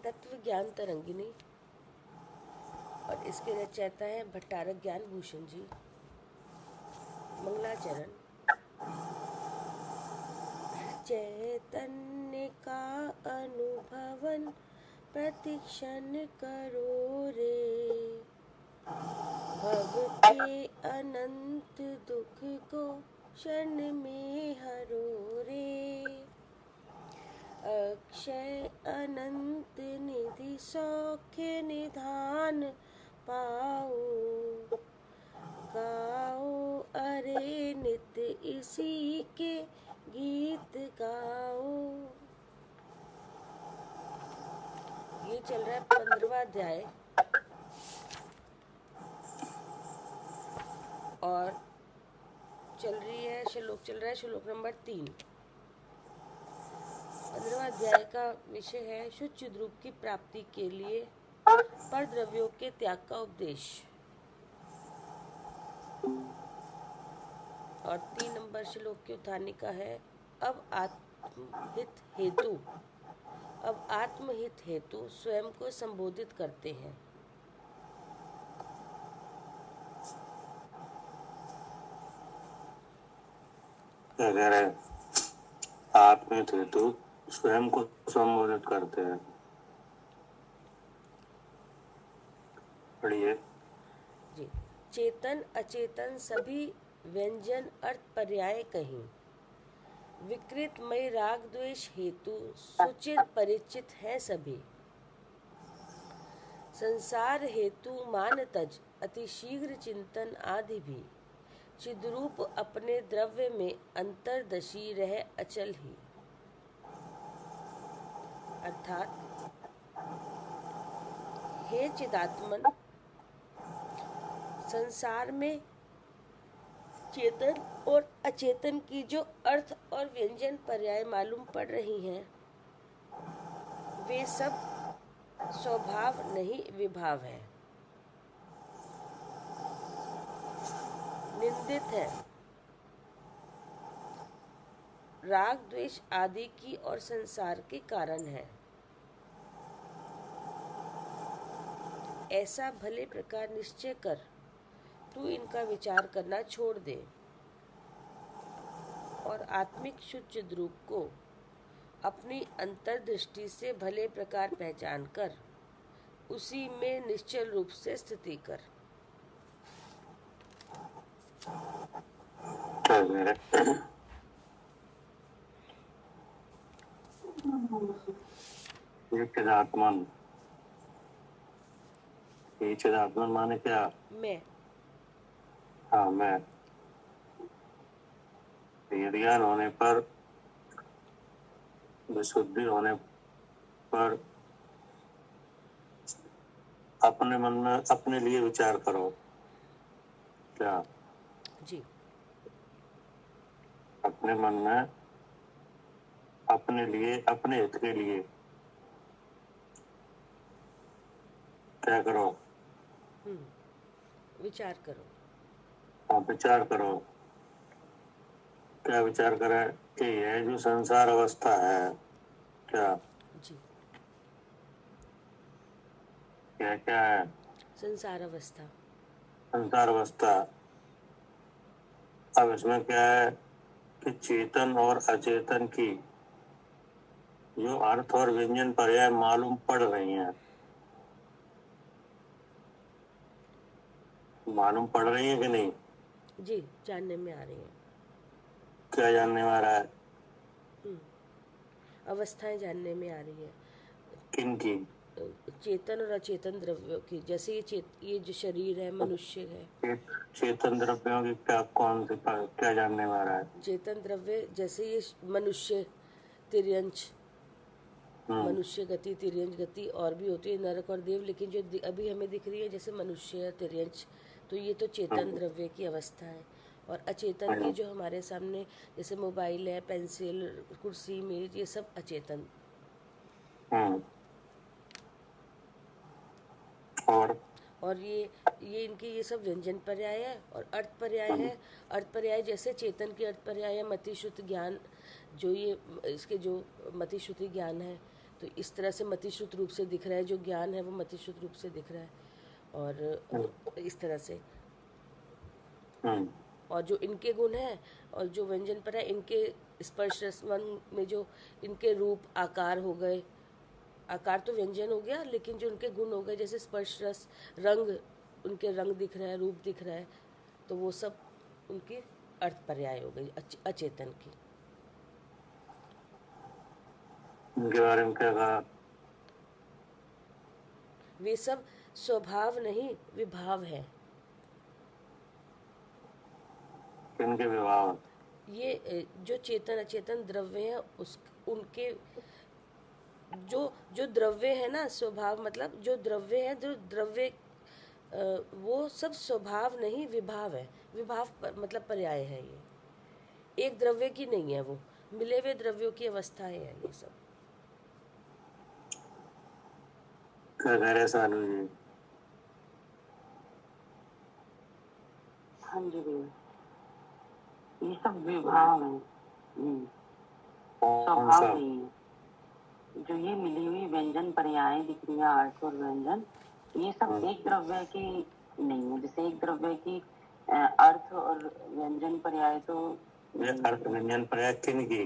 तत्व ज्ञान तरंगिनी और इसके रचयिता हैं भट्टारक ज्ञान भूषण जी। मंगलाचरण। चैतन्य का अनुभवन प्रतिक्षण करो रे, भव के अनंत दुख को क्षण में हरो रे। अक्षय अनंत निधि सौख्य निधान पाओ, गाओ अरे नित्य इसी के गीत गाओ। ये चल रहा है 15वां अध्याय और चल रहा है श्लोक नंबर 3। 15वां अध्याय का विषय है शुद्ध रूप की प्राप्ति के लिए पर द्रव्यों के त्याग का उपदेश। और 3 नंबर श्लोक की उद्धारनिका है अब आत्महित हेतु स्वयं को संबोधित करते हैं। अगर आत्महित हेतु स्वयं को संबोधित करते हैं। पढ़िए जी। चेतन अचेतन सभी व्यंजन अर्थ पर्याय कहीं, विकृतमय राग द्वेष हेतु सुचिर परिचित है सभी। संसार हेतु मान तज अति शीघ्र चिंतन आदि भी, चिद्रूप अपने द्रव्य में अंतर्दशी रह अचल ही। अर्थात हे चिदात्मन, संसार में चेतन और अचेतन की जो अर्थ और व्यंजन पर्याय मालूम पड़ रही हैं, वे सब स्वभाव नहीं विभाव है, निंदित है, राग द्वेष आदि की और संसार के कारण है। ऐसा भले प्रकार निश्चय कर तू इनका विचार करना छोड़ दे और आत्मिक शुद्ध रूप को अपनी अंतर्दृष्टि से भले प्रकार पहचान कर उसी में निश्चल रूप से स्थिति कर। चिदात्मन माने क्या? मैं। हाँ, मैं। ज्ञान होने पर, विशुद्धि होने पर अपने मन में अपने लिए विचार करो। क्या? जी। अपने मन में अपने लिए, अपने हित के लिए क्या करो? विचार करो। हाँ, विचार करो। क्या विचार करें कि यह जो संसार अवस्था है, क्या जी, क्या क्या है? संसार अवस्था। संसार अवस्था। अब इसमें क्या है कि चेतन और अचेतन की जो अर्थ और व्यंजन पर्याय मालूम पड़ रही हैं, मालूम पड़ रही है कि नहीं? जी, जानने में आ रही है। क्या जानने में आ रहा है? अवस्थाएं जानने में आ रही है। किन की? चेतन और अचेतन द्रव्यों की। जैसे ये जो शरीर है, मनुष्य है। चेतन द्रव्यों की क्या, कौन से क्या जानने में आ रहा है? चेतन द्रव्य जैसे ये मनुष्य, तिर्यंच, मनुष्य गति, तिर्यंच गति और भी होती है, नरक और देव, लेकिन जो अभी हमें दिख रही है जैसे मनुष्य, तिर्यंच, तो ये तो चेतन द्रव्य की अवस्था है। और अचेतन की जो हमारे सामने जैसे मोबाइल है, पेंसिल, कुर्सी, मेज, ये सब अचेतन। और ये इनके ये सब व्यंजन पर्याय है और अर्थ पर्याय है। अर्थ पर्याय जैसे चेतन की अर्थ पर्याय है मति श्रुति ज्ञान, जो ये इसके जो मति श्रुति ज्ञान है, तो इस तरह से मतिश्रुत रूप से दिख रहा है, जो ज्ञान है वो मतिश्रुत रूप से दिख रहा है। और इस तरह से, और जो इनके गुण हैं और जो व्यंजन पर है, इनके स्पर्श रसवन में जो इनके रूप आकार हो गए, आकार तो व्यंजन हो गया, लेकिन जो उनके गुण हो गए, जैसे स्पर्श रस, रंग, उनके रंग दिख रहा है, रूप दिख रहा है, तो वो सब उनकी अर्थ पर्याय हो गई अचेतन की। उनके बारे में क्या कहा? वे सब स्वभाव नहीं विभाव है। किनके विभाव? ये जो चेतन अचेतन द्रव्य है, उस उनके जो जो द्रव्य है ना, स्वभाव मतलब जो द्रव्य है, जो द्रव्य वो सब स्वभाव नहीं विभाव है। विभाव मतलब पर्याय है। ये एक द्रव्य की नहीं है, वो मिले हुए द्रव्यों की अवस्था है ये सब। क्या कह रहे सानू जी? हाँ जी भैया, ये सब विभाव है, स्वभाव नहीं है। जो ये मिली हुई व्यंजन पर्याय दिख रही है, अर्थ और व्यंजन, ये सब एक द्रव्य की नहीं है। जैसे एक द्रव्य की अर्थ और व्यंजन पर्याय, तो ये अर्थ व्यंजन पर्याय किन की?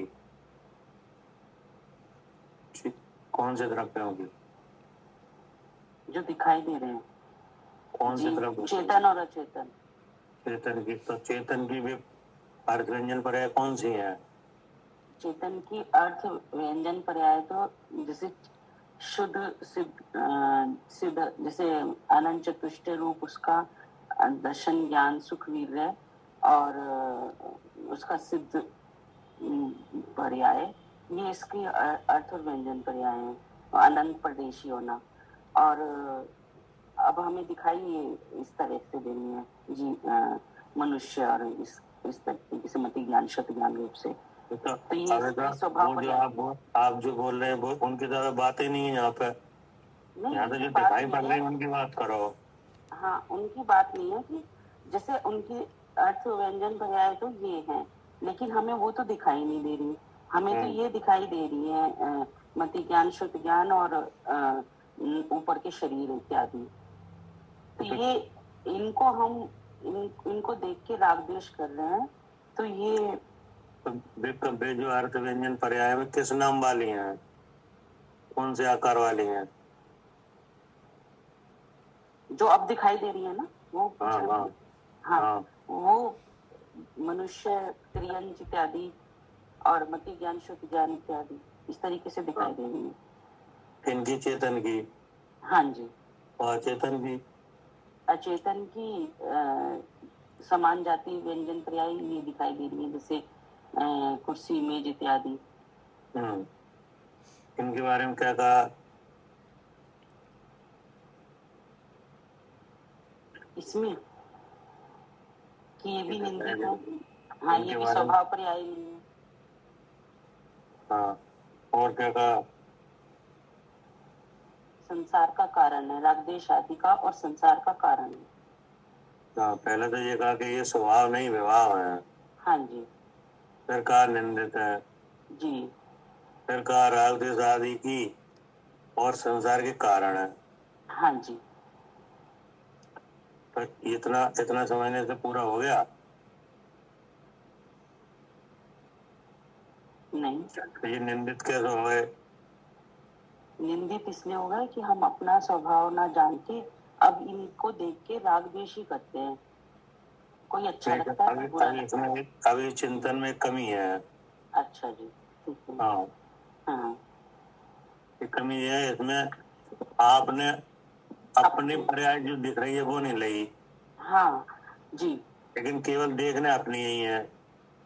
कौन से द्रव्यों की? जो दिखाई दे रहे हैं। कौन से द्रव्य? चेतन और अचेतन। चेतन की, तो चेतन की भी अर्थ व्यंजन पर्याय कौन सी है? चेतन की अर्थ व्यंजन पर्याय तो जैसे शुद्ध सिद्ध, जैसे अनंत चतुष्टय रूप, उसका दर्शन ज्ञान सुख वीर्य, और उसका सिद्ध पर्याय, ये इसकी अर्थ और व्यंजन पर्याय है। अनंत परदेशी होना, और अब हमें दिखाई इस तरह से देनी है जी, मनुष्य, और इस तरीके से मति ज्ञान शत ज्ञान रूप से। तो ये स्वभाव, जो आप जो बोल रहे हैं वो उनकी तरह बातें नहीं है यहाँ पे। यहाँ तो जो दिखाई पड़ रही है उनकी बात करो। हाँ, उनकी बात नहीं है कि जैसे उनकी अर्थ व्यंजन पर्याय तो ये है, लेकिन हमें वो तो दिखाई नहीं दे रही। हमें तो ये दिखाई दे रही है मति ज्ञान शुद्ध ज्ञान और ऊपर के शरीर इत्यादि। तो ये इनको हम इनको देख के राग द्वेष कर रहे हैं। तो ये वे जो अर्थ व्यंजन पर्याय में किस नाम वाली हैं, कौन से आकार वाली हैं? जो अब दिखाई दे रही है ना, वो हाँ, वो मनुष्य, त्रियंच इत्यादि, और मति ज्ञान शुद्ध ज्ञान इत्यादि इस तरीके से दिखाई दे रही है। इनकी चेतन की? हाँ जी। और अचेतन की? अचेतन की समान जाति व्यंजन पर्याय ये दिखाई दे रही है, जैसे कुर्सी मेज इत्यादि। इनके बारे में क्या कहा? इसमें कि ये भी निंदित है। हाँ, ये भी स्वभाव पर्याय नहीं है। हाँ, और क्या कहा? संसार का कारण है, राग द्वेष आदि का, और संसार का कारण है। हाँ, पहले तो ये कहा कि ये स्वभाव नहीं विभाव है। हाँ जी। फिर कहा निंदित है जी। फिर कहा राग द्वेष आदि की और संसार के कारण है। हाँ जी। तो इतना समझने से पूरा हो गया? नहीं। तो ये निंदित कैसे हो गए? निंदित इसलिए हो गए कि हम अपना स्वभाव ना जान के अब इनको देख के राग द्वेष ही करते हैं। कोई अच्छा लगता है, बुरा लगता है। अभी चिंतन में कमी है। अच्छा जी, ठीक है। हाँ, हाँ, ये कमी है इसमें। आपने अपनी पर्याय जो दिख रही है वो नहीं लगी। हाँ जी। लेकिन केवल देखने अपनी ही है।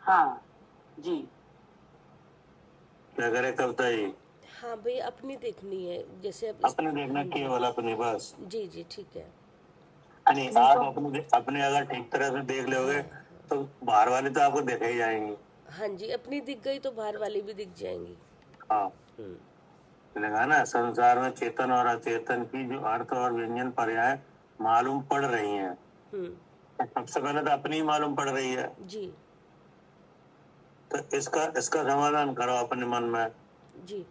हाँ जी। क्या करे कविता जी? हाँ भाई, अपनी देखनी है, जैसे अपने देखना, केवल अपनी, बस। जी जी, ठीक है। नहीं, आप अपने अगर ठीक तरह से देख लोगे तो बाहर वाले तो आपको देखे ही जाएंगे। हाँ जी, अपनी दिख गई तो बाहर वाली भी दिख जाएंगी। हाँ, लगा ना। संसार में चेतन और अचेतन की जो अर्थ और व्यंजन पर्याय मालूम पड़ रही हैं, सबसे पहले तो अपनी ही मालूम पड़ रही है जी। तो इसका समाधान करो अपने मन में जी।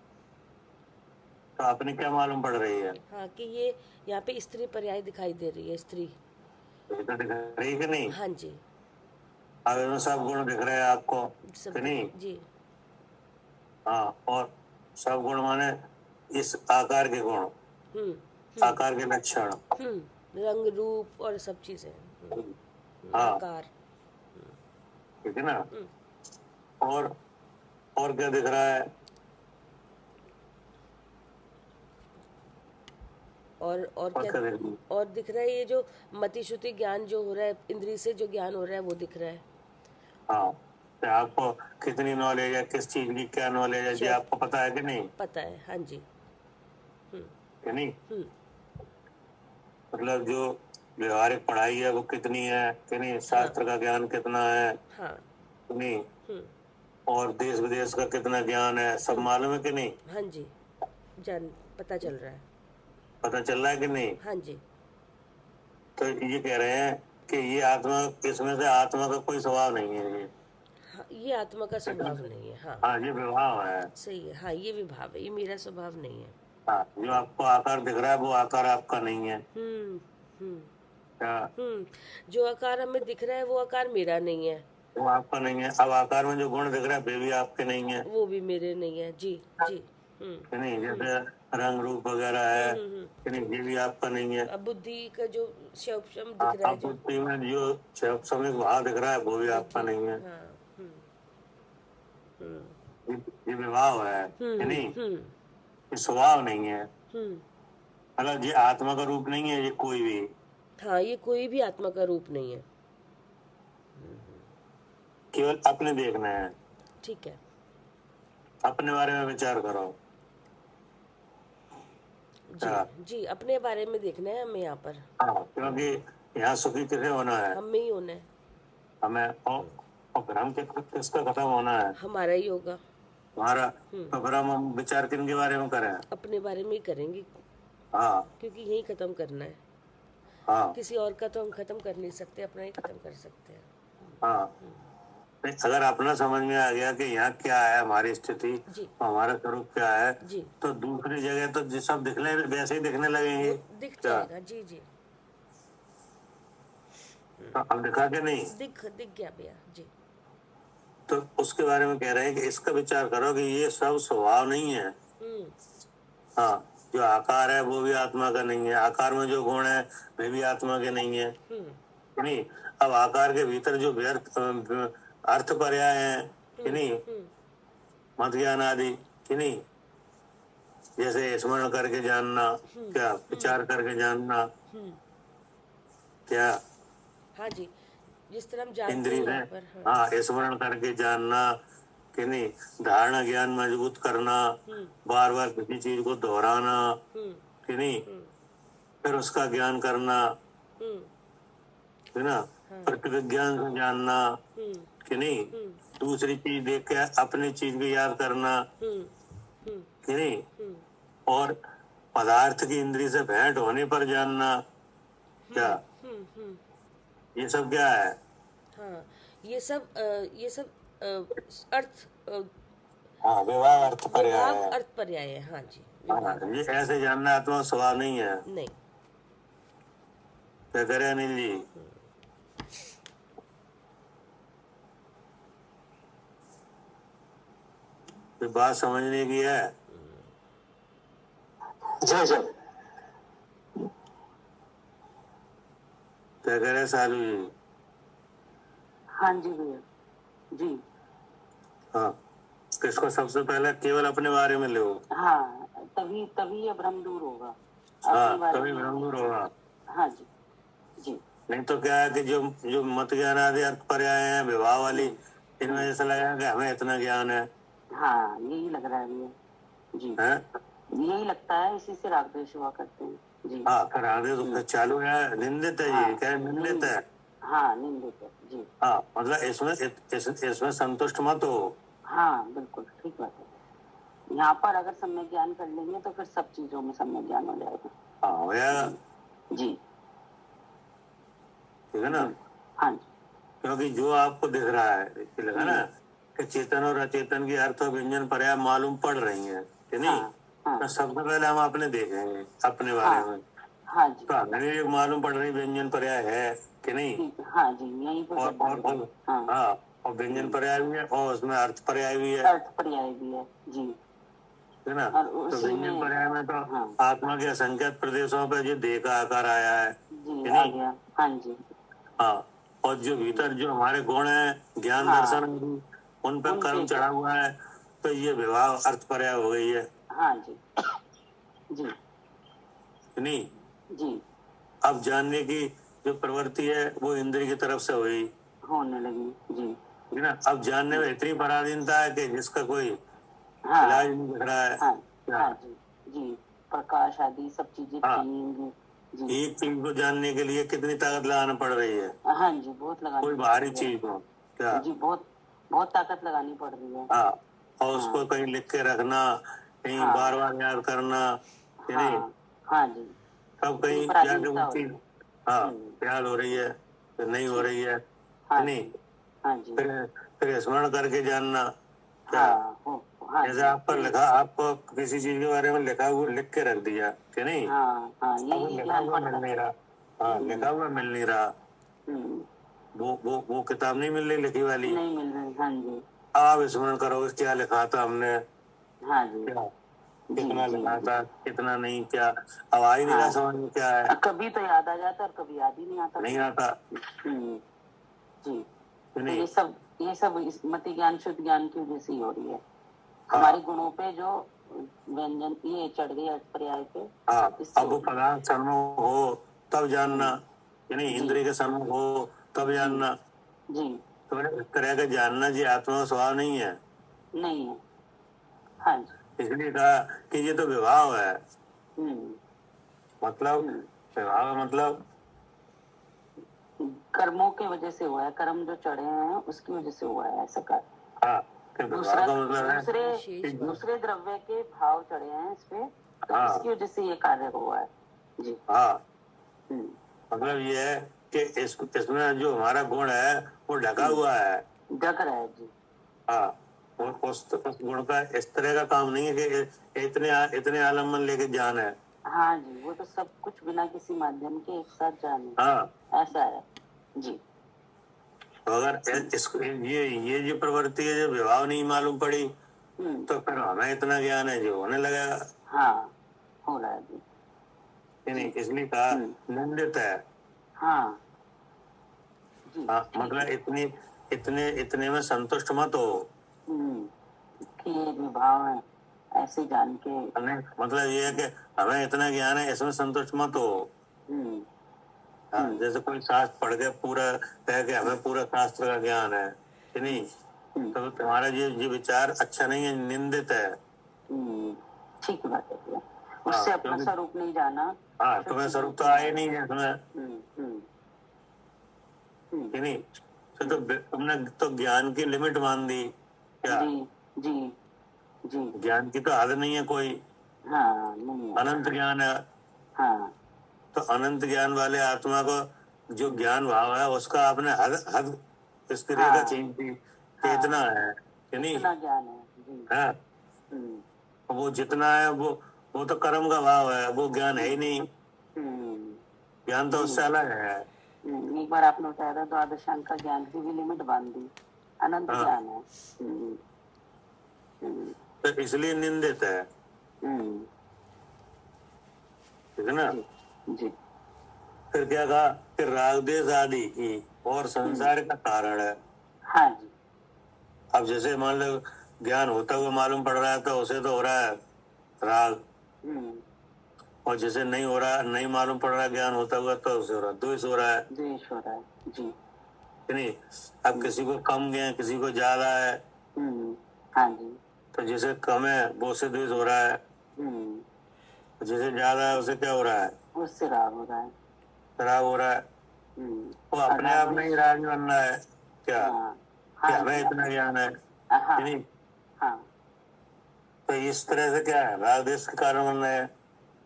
तो आपने क्या मालूम पड़ रही है? हाँ, कि ये यहाँ पे स्त्री पर्याय दिखाई दे रही है, स्त्री। ये तो दिख रही है कि नहीं? हाँ जी, अब इसमें सब गुण दिख रहे हैं आपको सब कि नहीं? जी। हाँ, और सब गुण माने इस आकार के गुण, आकार के लक्षण। रंग रूप और सब चीजें। हाँ, आकार। ठीक है ना? और क्या दिख रहा है? और क्या और दिख रहा है? ये जो मति श्रुति ज्ञान जो हो रहा है, इंद्रिय से जो ज्ञान हो रहा है वो दिख रहा है। हाँ, तो आपको कितनी नॉलेज है, किस चीज की क्या नॉलेज है, ये आपको पता है कि नहीं? पता है, हाँ जी। कि नहीं? मतलब जो व्यवहारिक पढ़ाई है वो कितनी है कि नहीं, शास्त्र का ज्ञान कितना है कि नहीं, और देश विदेश का कितना ज्ञान है, सब मालूम है कि नहीं? हाँ जी, पता चल रहा है। पता चल रहा है कि नहीं? हाँ जी। तो ये कह रहे हैं कि ये आत्मा, इसमें से आत्मा का कोई स्वभाव नहीं है। ये आत्मा का स्वभाव नहीं है। हाँ, ये विभाव है। सही है। हाँ, ये विभाव है, ये मेरा स्वभाव नहीं है। हाँ, जो आपको आकार दिख रहा है वो आकार आपका नहीं है। जो आकार हमें दिख रहा है वो आकार मेरा नहीं है, वो आपका नहीं है। अब आकार में जो गुण दिख रहा है वे भी आपके नहीं है, वो भी मेरे नहीं है। जी जी। नहीं, जैसे रंग रूप वगैरह है कि नहीं, ये भी आपका नहीं है। अब बुद्धि का जो शब्द दिख रहा है, बुद्धि में जो समय भाव दिख रहा है वो भी आपका नहीं है। ये विभाव है कि नहीं, ये स्वभाव नहीं है। मतलब ये आत्मा का रूप नहीं है, ये कोई भी। हाँ, ये कोई भी आत्मा का रूप नहीं है, केवल अपने देखना है। ठीक है, अपने बारे में विचार करो। जी जी, अपने बारे में देखना है हमें यहाँ पर। हाँ, क्योंकि यहाँ सुखी किसे होना है? हमें ही होना है। हमें, और भ्रम किसका खत्म होना है? हमारा ही होगा। हमारा। तो भ्रम हम विचार किन के बारे में करें? अपने बारे में ही करेंगे। हाँ, क्योंकि यही खत्म करना है। हाँ, किसी और का तो हम खत्म कर नहीं सकते, अपना ही खत्म कर सकते हैं। हाँ, अगर अपना समझ में आ गया कि यहाँ क्या है, हमारी स्थिति, हमारा स्वरूप क्या है, तो दूसरी जगह तो सब दिखने वैसे ही दिखने लगेंगे। दिख जाएगा। जी जी। तो अब दिखा के नहीं दिख गया भैया जी। तो उसके बारे में कह रहे हैं कि इसका विचार करो कि ये सब स्वभाव नहीं है। हाँ, जो आकार है वो भी आत्मा का नहीं है, आकार में जो गुण है वे भी आत्मा के नहीं है। नहीं, अब आकार के भीतर जो व्यर्थ अर्थ पर्याय है कि नहीं, मत ज्ञान आदि कि नहीं, जैसे स्मरण करके जानना, क्या विचार करके जानना, क्या, हाँ जी, जिस तरह हम जानते इंद्रिय हैं है। हाँ, स्मरण करके जानना कि नहीं, धारणा ज्ञान मजबूत करना, बार बार किसी चीज को दोहराना कि नहीं, फिर उसका ज्ञान करना है ना, प्रतिविज्ञान को जानना कि नहीं, दूसरी चीज देख के अपनी चीज को याद करना कि नहीं, और पदार्थ की इंद्रिय से भेंट होने पर जानना, क्या ये सब क्या है? हाँ, ये सब अर्थ, हाँ, विभाव अर्थ पर्याय है। अर्थ पर्याय है। हाँ जी। हाँ, ये ऐसे जानना आत्मा स्वभाव नहीं है। नहीं। क्या करे अनिल जी? तो बात समझने की है। जी सर। क्या करे सालू जी? हाँ जी भैया जी। हाँ, किसको सबसे पहले केवल अपने बारे में लो। हाँ, तभी ये भ्रम दूर होगा। हाँ, तभी भ्रम दूर होगा। हाँ जी जी। नहीं तो क्या है कि जो मत ज्ञान आदि अर्थ पर्याय हैं, विभाव वाली, इनमें ऐसा लगेगा कि हमें इतना ज्ञान है। हाँ, यही लग रहा है भैया जी। यही लगता है, इसी से राग द्वेष हुआ करते हैं जी। हाँ, फिर आगे तो चालू है, निंदित है। ये क्या निंदित है? हाँ, निंदित है जी। हाँ, मतलब इसमें संतुष्ट मत हो। हाँ, बिल्कुल ठीक बात है। यहाँ पर अगर सम्यक ज्ञान कर लेंगे तो फिर सब चीजों में सम्यक ज्ञान हो जाएगा। हाँ भैया जी, ठीक है ना? हाँ जी। क्योंकि जो आपको दिख रहा है, लगा ना कि चेतन और अचेतन की अर्थ और व्यंजन पर्याय मालूम पड़ रही है कि नहीं? हाँ तो सबसे पहले हम अपने देखेंगे अपने बारे हाँ में। हाँ जी तो हमें भी मालूम पड़ रही व्यंजन पर्याय है कि नहीं। ठीक, हाँ जी यहीं पर और और बताइए। और हाँ, हाँ, और व्यंजन पर्याय भी है और उसमें अर्थ पर्याय भी है अर्थ पर्याय भी है जी। ना। और तो उसी व्यंजन में पर्याय में तो हाँ आत्मा के असंख्यात प्रदेशों पे जो देह का आकार आया है जी कि आ नहीं। गया। हाँ जी हाँ, और जो भीतर जो हमारे गुण है ज्ञान हाँ दर्शन आदि, उन पर उन कर्म पे चढ़ा हुआ है। तो ये विवाह अर्थ पर्याय हो गई है हाँ जी जी कि नहीं। जी अब जानने की जो प्रवृत्ति है वो इंद्रिय की तरफ से हुई होने लगी जी। है ना। अब जानने में इतनी पराधीनता है कि जिसका कोई इलाज हाँ नहीं दिख रहा है हाँ क्या। हाँ जी जी प्रकाश आदि सब चीजें हाँ, चाहिए जी। एक चीज को जानने के लिए कितनी ताकत लगाना पड़ रही है, हाँ जी बहुत लगानी कोई पड़ बाहरी रही चीज को क्या। है जी। बहुत बहुत ताकत लगानी पड़ रही है। हाँ, और उसको हाँ कहीं लिख के रखना, कहीं बार हाँ बार याद करना कि नहीं। हाँ हाँ जी तब इतनी कहीं जाके पराधीनता वो हो रही चीज है। हाँ हम्म, याद हो रही है फिर नहीं हो ठीक, रही है कि हाँ नहीं। जी हाँ जी फिर स्मरण करके जानना क्या। हाँ हो हाँ जैसे जी आप पर फिर लिखा, आपको किसी चीज के बारे में लिखा हुआ लिख के रख दिया कि नहीं। हाँ हाँ अब यही लिखा ज्ञान हुआ मिल पड़ता है। नहीं रहा। हाँ, हम्म, लिखा हुआ मिल नहीं रहा। हम्म, वो किताब नहीं मिल रही लिखी वाली। नहीं मिल रही। हाँ जी आप स्मरण करोगे क्या लिखा था हमने हाँ जी क्या, जी कितना जी लिखा था कितना नहीं क्या। अब आ ही नहीं रहा हाँ समझ में क्या है, कभी तो याद आ जाता और कभी याद ही नहीं आता नहीं था। आता हम्म, जी कि तो नहीं। ये सब इस मति ज्ञान शुद्ध ज्ञान की वजह से ही हो रही है। हाँ हमारे गुणों पे जो व्यंजन ये चढ़ गई अर्थ पर्याय पे हाँ, इससे अब हो वो रही है। पदार्थ सन्मुख हो तब जानना हम्म, कि नहीं, जी इंद्रिय के सन्मुख हो तब जी जानना। जी तो इस तरह का जानना जी आत्मा का स्वभाव नहीं है। नहीं है। हाँ जी इसलिए कहा कि ये तो विभाव है। हम्म, मतलब हम्म, विभाव का मतलब कर्मों की वजह से हुआ है। कर्म जो चढ़े हैं उसकी वजह से हुआ है ऐसा कर। हाँ, कि विभाव दूसरा का मतलब है दूसरे विशेष भाव। दूसरे द्रव्य के भाव चढ़े हैं इस पे तो हाँ इसकी वजह से ये कार्य हुआ है जी। हाँ, हम्म, मतलब ये है कि इसमें जो हमारा गुण है वो ढका हुआ है। ढक रहा है जी। हाँ, उस गुण का इस तरह का काम नहीं है कि इतने आलम्बन लेके जान है। हाँ जी वो तो सब कुछ बिना किसी माध्यम के एक साथ जाने हाँ, ऐसा है जी। तो अगर इसको ये जो प्रवृत्ति है जो विभाव नहीं मालूम पड़ी हम्म, तो फिर हमें इतना ज्ञान है जो होने लगेगा हाँ हो रहा है जी कि नहीं। जी। इसलिए कहा हम्म, निंदित है। हाँ जी हाँ, ठीक मतलब है। इतने इतने में संतुष्ट मत हो। हम्म, कि ये विभाव है ऐसे जान के। मतलब ये है कि हमें इतना ज्ञान है इसमें संतुष्ट मत हो। हम्म, हाँ, हम्म, जैसे कोई शास्त्र पढ़ के पूरा कह के हमें पूरा शास्त्र का ज्ञान है कि नहीं। तो तुम्हारा ये विचार अच्छा नहीं है, निंदित है। हम्म, ठीक बात है भैया। हाँ, उससे अपना क्योंकि स्वरूप नहीं जाना। हाँ तुम्हें स्वरूप तो आए नहीं है तुम्हें हम्म, हम्म, हम्म, कि नहीं। तो तुमने तो ज्ञान की लिमिट मान दी क्या। जी जी जी ज्ञान की तो हद नहीं है कोई, हाँ नहीं है। अनंत ज्ञान है। हाँ तो अनंत ज्ञान वाले आत्मा को जो ज्ञान भाव है उसका आपने हद हद इसकी रेखा हाँ खींच दी कि इतना हाँ है कि नहीं। इतना ज्ञान है जी। है, हम्म, वो जितना है वो तो कर्म का भाव है, वो ज्ञान है ही नहीं। हम्म, ज्ञान तो जी उससे अलग है। एक बार आपने बताया था द्वादशांक का ज्ञान की भी लिमिट बांध दी। अनंत हाँ, ज्ञान है। हम्म, हम्म, तो इसलिए निंदित है, हम्म, ठीक है ना। जी जी फिर क्या कहा कि राग देश आदि की और संसार का कारण है। हाँ जी अब जैसे मान लो ज्ञान होता हुआ मालूम पड़ रहा है तो उसे तो हो रहा है राग, हम्म, और जैसे नहीं हो रहा, नहीं मालूम पड़ रहा ज्ञान होता हुआ तो उसे हो रहा द्वेष हो रहा है द्वेष हो रहा है जी। कि नहीं। अब किसी को कम ज्ञान किसी को ज्यादा है, हम्म, हाँ जी तो जिसे कम है वो उससे द्वेष हो रहा है, हम्म, जिसे ज्यादा है उसे क्या हो रहा है, उससे राग हो रहा है। खराब हो रहा है। हम्म, वो और अपने आप में ही राग बन रहा है क्या, हाँ कि हाँ हमें जी इतना ज्ञान है हाँ कि नहीं। हाँ तो इस तरह से क्या है राग देश के कारण बन रहे हैं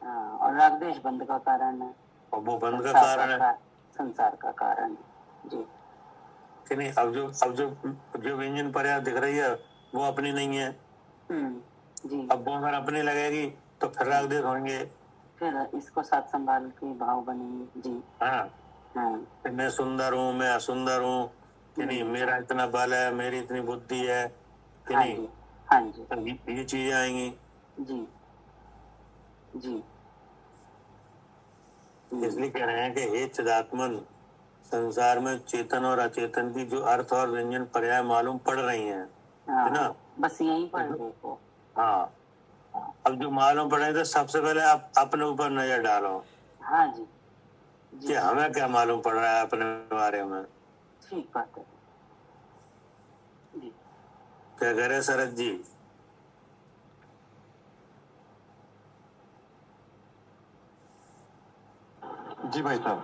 हाँ और राग द्वेष बंध का कारण है। और वो बंद का संसार कारण है का संसार का कारण है जी। कि नहीं। अब जो जो व्यंजन पर्याय दिख रही है वो अपनी नहीं है। जी अब वो अगर अपनी लगेगी तो फिर राग देश होंगे, फिर इसको साथ संभाल के भाव बनेंगे। जी हाँ। हाँ मैं सुंदर हूँ, मैं असुंदर हूँ कि नहीं, मेरा इतना बल है, मेरी इतनी बुद्धि है कि हाँ नहीं, जी हाँ जी तो ये चीजें आएंगी। जी जी इसलिए कह रहे हैं कि हे चिदात्मन, संसार में चेतन और अचेतन की जो अर्थ और व्यंजन पर्याय मालूम पड़ रही हैं, है ना, बस यहीं पर देखो। हाँ। अब जो मालूम पड़े तो सबसे पहले आप अपने ऊपर नजर डालो हाँ जी कि हमें क्या मालूम पड़ रहा है अपने बारे में। ठीक बात है जी। क्या कह रहे शरद जी? जी भाई साहब,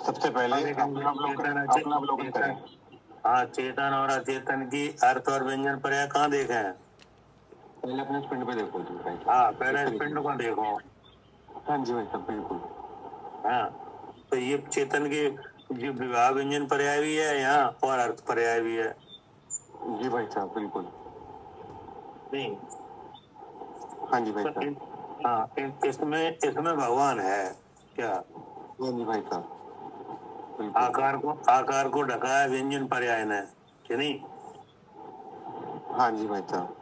सबसे पहले अपना अवलोकन करें। हाँ, चेतन और अचेतन की अर्थ और व्यंजन पर्याय कहाँ देखे हैं? पहले अपने पिंड पे देखो जी भाई। हाँ, पहले इस पिंड को देखो। हाँ जी भाई साहब, बिल्कुल। हाँ, तो ये चेतन के जो विवाह व्यंजन पर्याय भी है यहाँ और अर्थ पर्याय भी है। जी भाई साहब, बिल्कुल। नहीं, हाँ जी भाई साहब। हाँ, इसमें भगवान है क्या? हाँ जी भाई साहब, आकार को ढका है व्यंजन पर्याय ने कि नहीं? हाँ जी भाई साहब।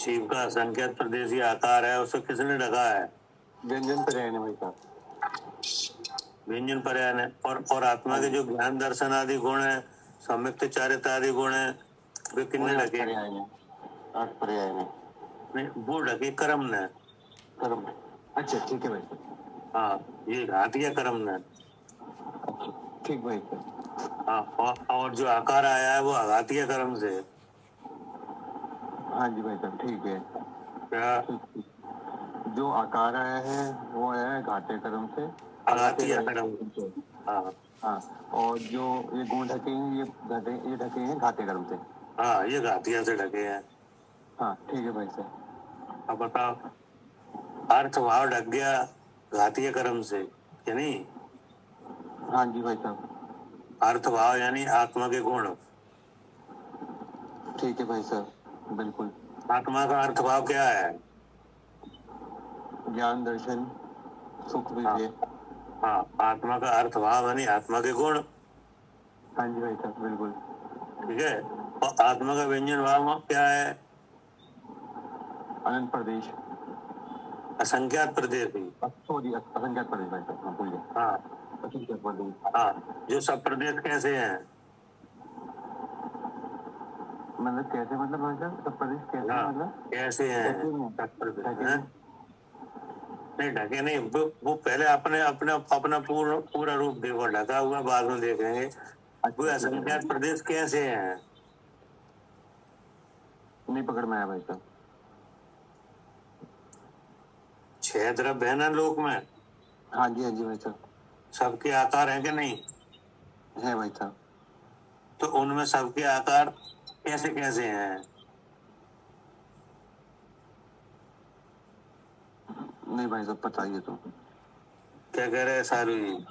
शिव का संकेत प्रदेशी आकार है, उसे किसने ढका है? व्यंजन पर्याय ने भाई साहब। व्यंजन पर्याय ने। और आत्मा के जो ज्ञान दर्शन आदि गुण है, सम्यक्त चारिता आदि गुण है, वे किन्ने ढके? अर्थ पर्याय ने। नहीं, वो ढके कर्म ने। कर्म। अच्छा, ठीक है भाई साहब। हाँ, ये घातिया कर्म ने। अच्छा, ठीक भाई साहब। हाँ, और जो आकार आया है वो अघातीय कर्म से। हाँ जी भाई साहब, ठीक है। क्या? जो आकार आया है वो आया है घाटे कर्म से, अघातीय कर्म। हाँ हाँ, और जो ये गुण ढके हैं ये ढके हैं घाटे कर्म से। हाँ, ये घातिया से ढके हैं। हाँ, ठीक है भाई साहब। अब बताओ, अर्थ भाव ढक गया घातीय कर्म से कि नहीं? हाँ जी भाई साहब। अर्थ भाव यानी आत्मा के गुण। ठीक है भाई साहब, बिल्कुल। आत्मा का अर्थ भाव क्या है? ज्ञान दर्शन सुख विवेक। हाँ, आत्मा का अर्थ भाव यानी आत्मा के गुण। हाँ जी भाई साहब, बिल्कुल। ठीक है। और आत्मा का व्यंजन भाव क्या है? अनंत प्रदेश, असंख्यात प्रदेश। सॉरी, असंख्यात प्रदेश भाई साहब, हाँ भूल गया। हाँ असंख्यात प्रदेश। हाँ, जो सब प्रदेश कैसे हैं? मतलब कैसे, मतलब भाई साहब सब प्रदेश कैसे, हाँ, मतलब कैसे हैं सब प्रदेश हैं? नहीं, ढके नहीं, वो पहले अपने अपने अपना पूरा रूप देखो, ढका हुआ बाद में देखेंगे। वो असंख्यात प्रदेश कैसे हैं? नहीं पकड़ में आया भाई साहब। 6 द्रव्य है ना लोक में। हाँ जी भाई साहब। सबके आकार हैं कि नहीं? है भाई साहब। तो उनमें सबके आकार कैसे कैसे हैं? नहीं भाई साहब, बताइए तो। क्या कह रहे हैं सारू जी?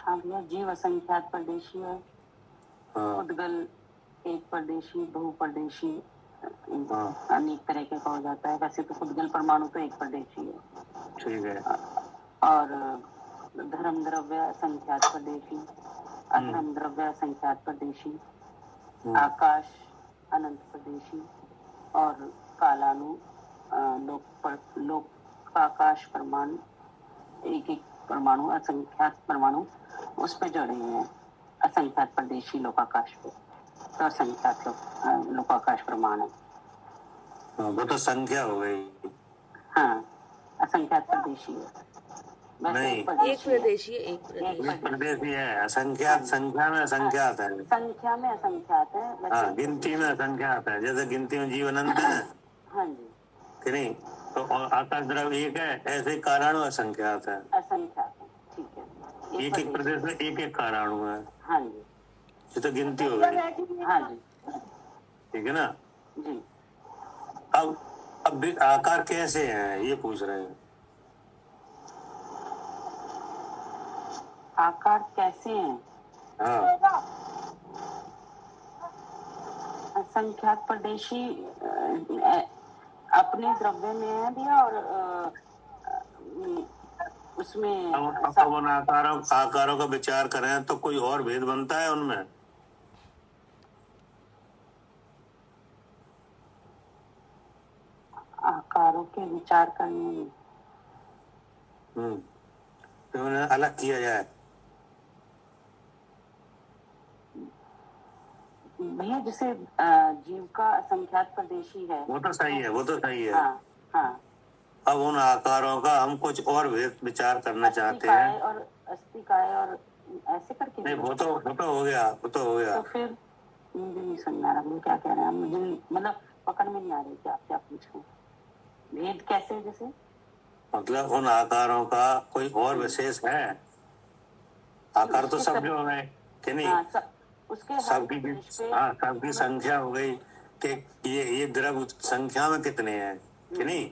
हाँ भैया, जीव असंख्यात परदेशी है। उद्गल एक परदेशी, बहुपरदेशी, अनेक तरह के कहा जाता है। वैसे तो उद्गल परमाणु तो एक परदेशी है। ठीक है। और धर्म द्रव्य असंख्यात परदेशी, अधर्म द्रव्य असंख्यात परदेशी, आकाश अनंत परदेशी, और कालानु लोकाकाश परमाणु, एक एक परमाणु असंख्यात परमाणु उस पे जोड़े हुए हैं। असंख्यात परदेशी लोकाकाश पे, तो असंख्यात लोकाकाश परमाणु। वो तो संख्या हो गई। हाँ, असंख्यात परदेशी है। नहीं, एक प्रदेशी है, एक प्रदेशी है। असंख्यात संख्या में असंख्यात है। संख्या में असंख्यात है। हाँ, गिनती में असंख्यात है। जैसे गिनती में जीव अनंत है हाँ जी, कि नहीं? तो आकाश द्रव्य एक है, ऐसे कारणु असंख्यात है। असंख्यात है, ठीक है। एक एक प्रदेश में एक एक कारणु है। हाँ जी, ये तो गिनती हो गई। हाँ जी, ठीक है ना? जी। अब भी आकार कैसे हैं ये पूछ रहे हैं। आकार कैसे हैं? हाँ, असंख्यात परदेशी अपने द्रव्य में है भैया, और उसमें अब उन आकारों का विचार करें तो कोई और भेद बनता है उनमें? आकारों के विचार करने में तो उन्हें अलग किया जाए। भैया जैसे जीव का असंख्यात प्रदेशी है, वो तो सही है, वो तो सही है। हाँ हाँ। अब उन आकारों का हम कुछ और भेद विचार करना चाहते हैं। अस्तिकाय और ऐसे करके नहीं, वो तो हो गया, वो तो हो गया। तो फिर मुझे नहीं समझ आ रहा मुझे क्या कह रहे हैं, मुझे मतलब पकड़ में नहीं आ रही कि आप क्या पूछ रहे हैं। भेद कैसे? जैसे मतलब उन आकारों का कोई और विशेष है? आकार तो सब जो हो गए कि नहीं? हाँ, उसके सबकी संख्या हो गई कि ये द्रव संख्या में कितने हैं कि नहीं?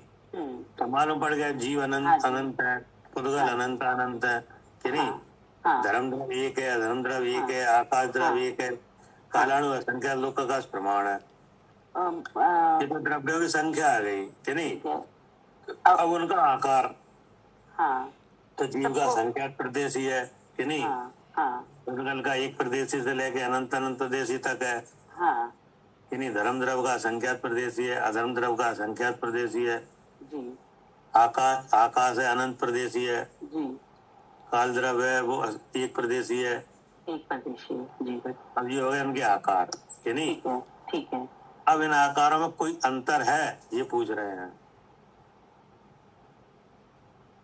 तो मालूम पड़ गया जीव अनंत है, पुद्गल अनंत है कि नहीं? धर्म द्रव एक है, अधर्म द्रव एक है, आकाश द्रव एक है, कालाणु असंख्या लोकाकाश प्रमाण है। ये तो द्रव्यों की संख्या आ गई कि नहीं? अब उनका आकार, तो जीव का संख्यात प्रदेशी है कि नहीं? पुद्गल का एक प्रदेशी से लेके अनंत प्रदेशी तक है कि नहीं? धर्म द्रव का संख्यात प्रदेशी है, अधर्म द्रव का संख्यात प्रदेशी है, आकाश है अनंत प्रदेशी है, काल द्रव है वो एक प्रदेशी है, अब ये हो गए उनके आकार कि नहीं? ठीक है। अब इन आकारों में कोई अंतर है ये पूछ रहे हैं।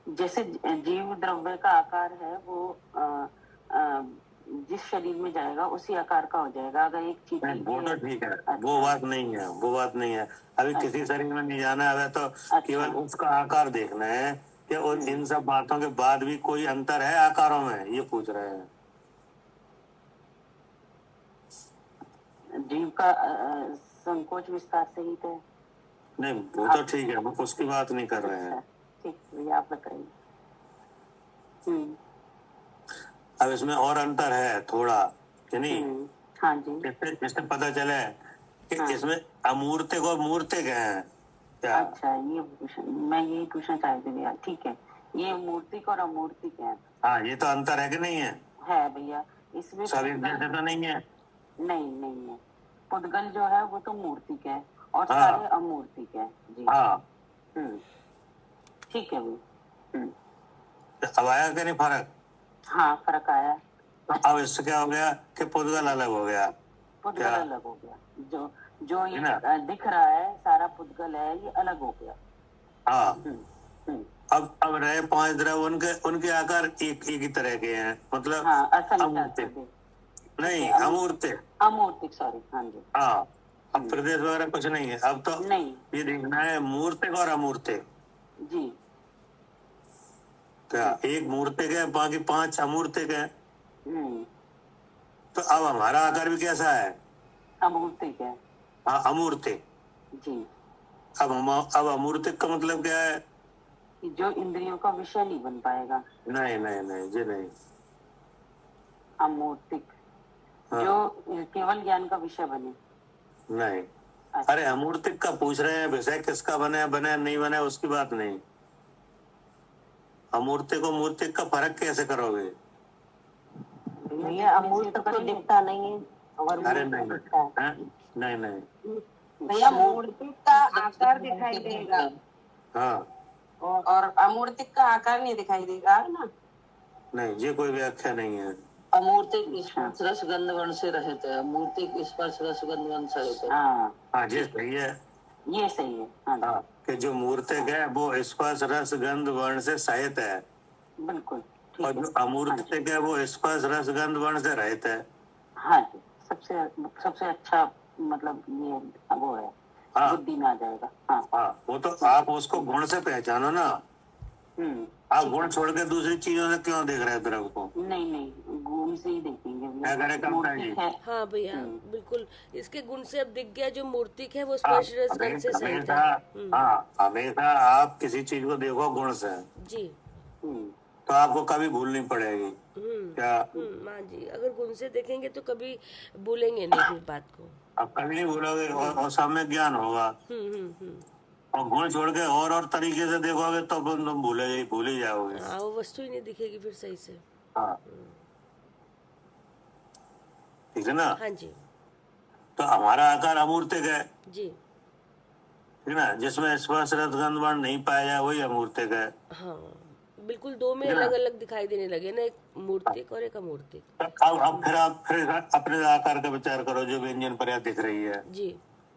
जैसे जीव द्रव्य का आकार है वो जिस शरीर में जाएगा उसी आकार का हो जाएगा। अगर एक चीज वो तो ठीक है, वो बात नहीं है, वो बात नहीं है। अभी किसी शरीर में नहीं जाना है तो केवल उसका आकार देखना है कि और इन सब बातों के बाद भी कोई अंतर है आकारों में, ये पूछ रहे हैं। जीव का संकोच विस्तार सहित है। नहीं, वो तो ठीक है, वो उसकी बात नहीं कर रहे हैं। ठीक भैया, आप बताइए। अब इसमें और अंतर है थोड़ा कि नहीं? हाँ जी। इससे पता चले कि इसमें अमूर्तिक और मूर्तिक हैं क्या? अच्छा, मैं यही पूछना चाहती थी भैया। ठीक है, ये मूर्तिक और अमूर्तिक है। हाँ, ये तो अंतर है कि नहीं है? है भैया। इसमें सब एक जैसे तो नहीं है। नहीं है। पुद्गल जो है वो तो मूर्तिक है और सारे अमूर्तिक है जी। हाँ, ठीक है भैया। अब आया कि नहीं फर्क? हाँ, फर्क आया। तो अब इससे क्या हो गया कि पुद्गल अलग हो गया। पुद्गल अलग हो गया, जो ये दिख रहा है सारा पुद्गल है, ये अलग हो गया। हाँ। अब रहे 5 द्रव, उनके आकार एक ही तरह के हैं, मतलब अमूर्तिक नहीं, अमूर्तिक सॉरी। हाँ जी। हाँ, अब प्रदेश वगैरह कुछ नहीं है अब तो। नहीं, ये देखना है मूर्तिक और अमूर्तिक जी। क्या एक मूर्तिक है, बाकी 5 अमूर्तिक है। तो अब हमारा आकार भी कैसा है? अमूर्तिक है। हाँ, अमूर्तिक जी। अब अमूर्तिक का मतलब क्या है? जो इंद्रियों का विषय नहीं बन पाएगा। नहीं जी, नहीं। अमूर्तिक जो केवल ज्ञान का विषय बने। नहीं। अरे अमूर्तिक का पूछ रहे हैं, विषय किसका बने नहीं बने उसकी बात नहीं। अमूर्तिक और मूर्तिक का फर्क कैसे करोगे? भैया अमूर्त तो दिखता नहीं है। अरे नहीं भैया मूर्तिक का आकार दिखाई देगा। हाँ, और अमूर्तिक का आकार नहीं दिखाई देगा ना। नहीं, ये कोई व्याख्या नहीं है। अमूर्तिक स्पर्श रस गंध वर्ण से रहित है, मूर्तिक स्पर्श रस गंध वर्ण से रहित है। हाँ, ये सही है, ये सही है। हाँ, कि जो मूर्तिक है वो स्पर्श रस गंध वर्ण से सहित है, बिल्कुल। और जो अमूर्तिक है वो स्पर्श रस गंध वर्ण से रहित है। हाँ जी, सबसे अच्छा मतलब ये वो है। बुद्धि में आ जाएगा। हाँ, वो तो आप उसको गुण से पहचानो ना। आप गुण छोड़ के दूसरी चीजों से क्यों देख रहे हैं द्रव को? नहीं, गुण से ही देखेंगे। क्या करें कमला जी? हाँ भैया, बिल्कुल इसके गुण से अब दिख गया जो मूर्तिक है वो स्पर्श रस गंध से सहित है। हाँ, हमेशा आप किसी चीज को देखो गुण से जी, तो आपको कभी भूल नहीं पड़ेगी। क्या? हाँ जी, अगर गुण से देखेंगे तो कभी भूलेंगे नहीं फिर बात को। अब कभी नहीं भूलोगे और सब में ज्ञान होगा। और गुण छोड़ के और तरीके से देखोगे तो तुम भूल ही जाओगे। हाँ, वो वस्तु ही नहीं दिखेगी फिर सही से। हाँ, ठीक है ना। हाँ जी तो हमारा आकार अमूर्तिक है, जी। ठीक है ना, जिसमें स्पर्श रस गंध वर्ण नहीं पाया जाए वही अमूर्तिक है। हाँ, बिल्कुल दो में ठीक है ना? अलग अलग दिखाई देने लगे ना, एक मूर्तिक और एक अमूर्तिक। अब फिर आप अपने आकार का विचार करो जो व्यंजन पर्याय दिख रही है। जी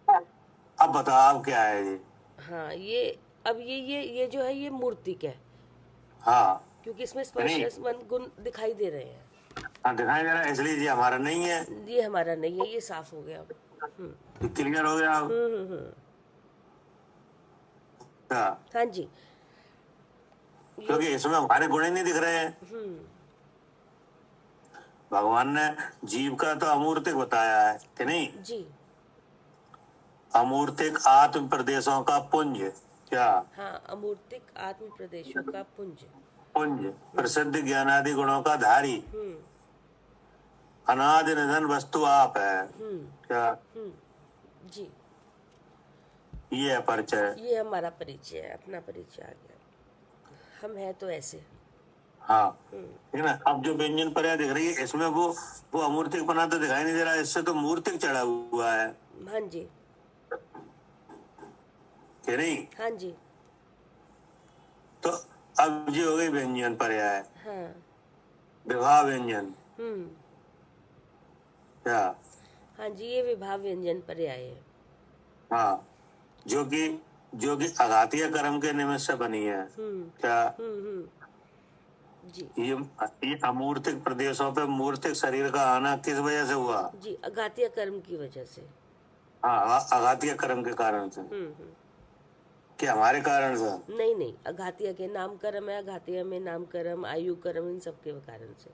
अब बताओ अब क्या है ये। हाँ, ये अब ये जो है ये मूर्तिक है, हाँ, क्योंकि इसमें स्पर्श नहीं। रस गंध गुण दिखाई दे रहे हैं। हाँ, दिखाई दे रहा है, इसलिए ये हमारा नहीं है। ये हमारा नहीं है, ये साफ हो गया। क्लियर हो गया अब? हाँ, हाँ जी। क्योंकि इसमें हमारे गुण ही नहीं दिख रहे हैं। भगवान ने जीव का तो अमूर्तिक बताया है कि नहीं? जी अमूर्तिक आत्म प्रदेशों का पुंज, क्या? हाँ, अमूर्तिक आत्म प्रदेशों का पुंज। पुंज प्रसिद्ध ज्ञानादि गुणों का धारी, अनादि निधन वस्तु आप है, क्या? जी, ये है परिचय। ये हमारा परिचय है, अपना परिचय आ गया। हम हैं तो ऐसे। हाँ, ठीक है ना। अब जो व्यंजन पर्याय दिख रही है इसमें वो अमूर्तिक बना तो दिखाई नहीं दे रहा है, इससे तो मूर्तिक चढ़ा हुआ है हाँ जी कि नहीं? हाँ जी। तो अब ये हो गई व्यंजन पर्याय। हाँ विवाह व्यंजन, क्या? हाँ जी, ये विभाव व्यंजन पर्याय है। हाँ, जो कि अघातीय कर्म के निमित्त से बनी है, क्या? जी ये अमूर्तिक प्रदेशों पे मूर्तिक शरीर का आना किस वजह से हुआ? जी, अघातीय कर्म की वजह से। हाँ, अघातीय कर्म के कारण से, कि हमारे कारण से? नहीं नहीं, अघातीय के नाम कर्म है, अघातीय में नाम कर्म, आयु कर्म, इन सब के कारण से।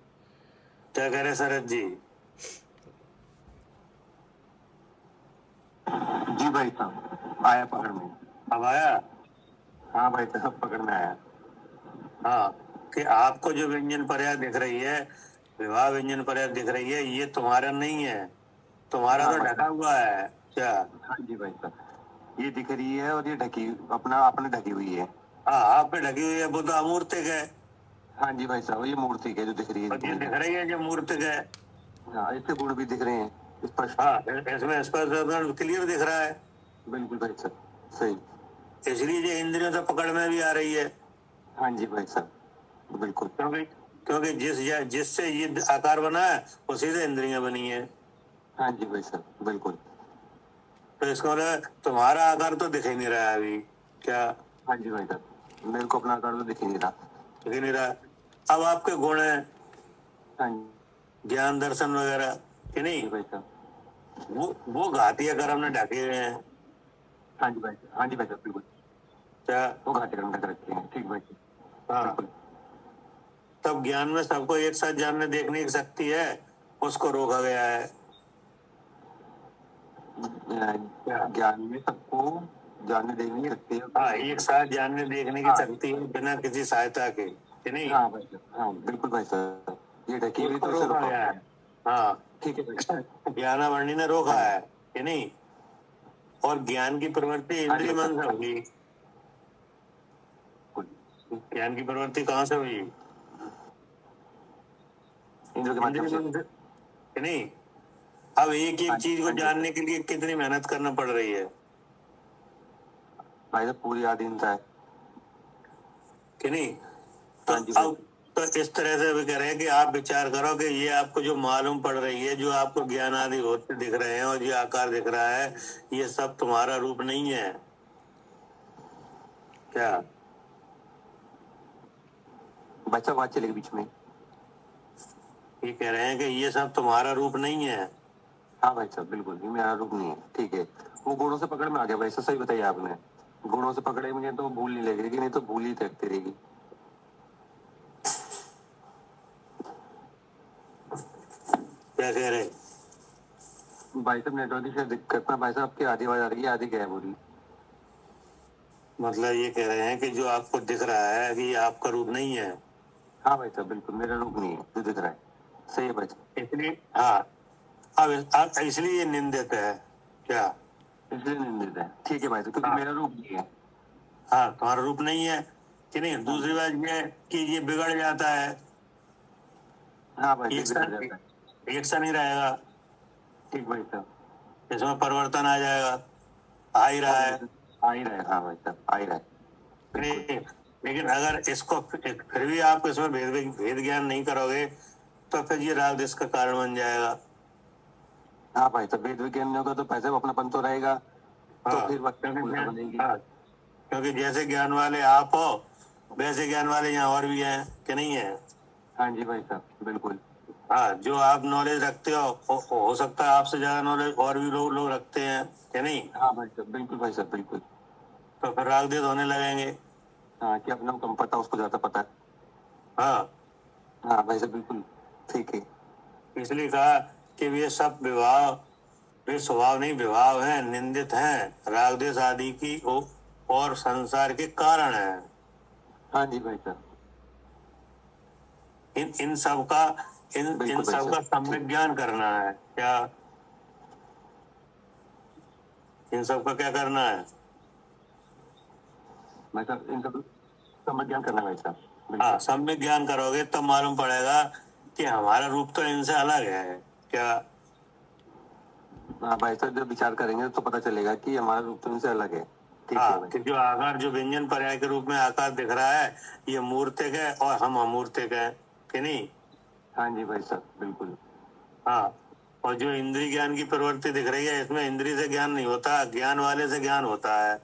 क्या कह रहे शरद जी? जी भाई साहब, आया पकड़ में। अब आया? हाँ भाई साहब, पकड़ में आया। हाँ, कि आपको जो व्यंजन पर्याय दिख रही है, विवाह व्यंजन पर्याय दिख रही है, ये तुम्हारा नहीं है, तुम्हारा तो ढका हुआ है, क्या? हाँ जी भाई साहब, ये दिख रही है और ये अपने ढकी हुई है। हाँ, आप पे ढकी हुई है, वो तो अमूर्तिक है। हाँ जी भाई साहब, ये मूर्ति है जो दिख रही है। और ये दिख रही है जो मूर्तिक है। हाँ, इसके गुण भी दिख रहे हैं स्पष्ट। हाँ, इसमें स्पष्ट क्लियर दिख रहा है। बिल्कुल भाई साहब, सही। इसलिए ये इंद्रियों से पकड़ में भी आ रही है। हाँ जी भाई साहब, बिल्कुल। क्योंकि जिससे ये आकार बना है उसी से इंद्रियां बनी है। हाँ जी भाई साहब, बिल्कुल। तो इसको तुम्हारा आकार तो दिख ही नहीं रहा है अभी, क्या? हाँ जी भाई साहब, मेरे को अपना आकार तो दिख ही नहीं रहा। दिख ही नहीं रहा। अब आपके गुण है, हाँ जी ज्ञान दर्शन वगैरह, कि नहीं? भाई साहब, वो घातीय कर्म ने ढके हुए हैं। हाँ जी भाई साहब, बिल्कुल। क्या? वो घाटे कर्म ढक रखे हैं, ठीक भाई साहब। हाँ, तब ज्ञान में सबको एक साथ जानने देखने की शक्ति है, उसको रोका गया है। ज्ञान में सबको जानने देखने की शक्ति है। हाँ, एक साथ जानने देखने की शक्ति है बिना किसी सहायता के, कि नहीं? हाँ भाई साहब, हाँ बिल्कुल भाई साहब, ये ढकी हुई उसको तो रोका गया है। हाँ, ठीक है भाई साहब। ज्ञानावर्णी ने रोका है, कि नहीं? और ज्ञान की प्रवृत्ति इंद्रिय मन से होगी। ज्ञान की प्रवृत्ति कहाँ से हुई? इंद्रियों के माध्यम से, कि नहीं? अब एक चीज को जानने के लिए कितनी मेहनत करना पड़ रही है भाई साहब, पूरी आधीनता है, कि नहीं? तो अब तो इस तरह से भी कह रहे हैं कि आप विचार करो कि ये आपको जो मालूम पड़ रही है, जो आपको ज्ञान आदि होते दिख रहे हैं और ये आकार दिख रहा है, ये सब तुम्हारा रूप नहीं है, क्या? बच्चा बात चलेगी बीच में। ये कह रहे हैं कि ये सब तुम्हारा रूप नहीं है। हाँ भाई साहब, बिल्कुल, ये मेरा रूप नहीं है, ठीक है। वो गुणों से पकड़ में आ गया भाई साहब, सही बताइए आपने। गुणों से पकड़े मुझे तो भूल नहीं लगेगी, नहीं तो भूल ही तकती रहेगी। क्या कह रहे? भाई साहब, नेटवर्क की दिक्कत ना भाई साहब, आपकी आधी आवाज आ रही है, आधी गायब हो रही। मतलब ये कह रहे हैं कि जो आपको दिख रहा है कि ये आपका रूप नहीं है। हाँ भाई साहब, बिल्कुल मेरा रूप नहीं है जो दिख रहा है, सही है भाई साहब। इसलिए हाँ, अब इसलिए ये निंदित है, क्या? इसलिए निंदित है, ठीक है भाई साहब, क्योंकि मेरा रूप नहीं है। हाँ तुम्हारा रूप नहीं है कि नहीं। दूसरी बात ये है कि ये बिगड़ जाता है, हाँ भाई एक ठीक सा बिगड़ जाता है। एक सा नहीं रहेगा, ठीक भाई साहब। इसमें परिवर्तन आ जाएगा, आ ही रहा है। आ ही रहा है, हाँ भाई साहब आ ही रहा है, बिल्कुल। नहीं, लेकिन अगर इसको फिर भी आप इसमें भेद ज्ञान नहीं करोगे तो फिर ये राग देश का कारण बन जाएगा। हाँ भाई साहब, वेद विज्ञान नहीं होगा तो पैसे अपनापन तो रहेगा, तो हाँ, फिर वक्त उल्टा बनेगी। हाँ, क्योंकि जैसे ज्ञान वाले आप हो वैसे ज्ञान वाले यहाँ और भी हैं कि नहीं है। हाँ जी भाई साहब बिल्कुल। हाँ, जो आप नॉलेज रखते हो सकता है आपसे ज्यादा नॉलेज और भी लोग रखते हैं कि नहीं। हाँ भाई साहब बिल्कुल भाई साहब बिल्कुल। तो फिर राग देश होने लगेंगे। हाँ, कि अपने को कम पता उसको ज्यादा पता है। हाँ, हाँ भाई साहब बिल्कुल ठीक है। इसलिए कहा कि वे सब विवाह, वे स्वभाव नहीं विभाव हैं, निंदित हैं, राग देश आदि की और संसार के कारण है। हाँ जी भाई साहब। इन सब का इन बिल्कुल भाई सब का साहब, सम्यक ज्ञान करना है। क्या इन सब का क्या करना है? भाई साहब इन सब समझ ज्ञान करना है भाई साहब, बिल्कुल। हाँ, सम्यक ज्ञान करोगे तब मालूम पड़ेगा कि हमारा रूप तो इनसे अलग है। क्या हाँ भाई साहब, जब विचार करेंगे तो पता चलेगा कि हमारा रूप तो इनसे अलग है। ठीक है हाँ, भाई। कि जो आकार, जो व्यंजन पर्याय के रूप में आकार दिख रहा है, ये मूर्तिक है और हम अमूर्तिक है कि नहीं। हाँ जी भाई साहब बिल्कुल। हाँ, और जो इंद्रिय ज्ञान की प्रवृत्ति दिख रही है, इसमें इंद्रिय से ज्ञान नहीं होता, ज्ञान वाले से ज्ञान होता है।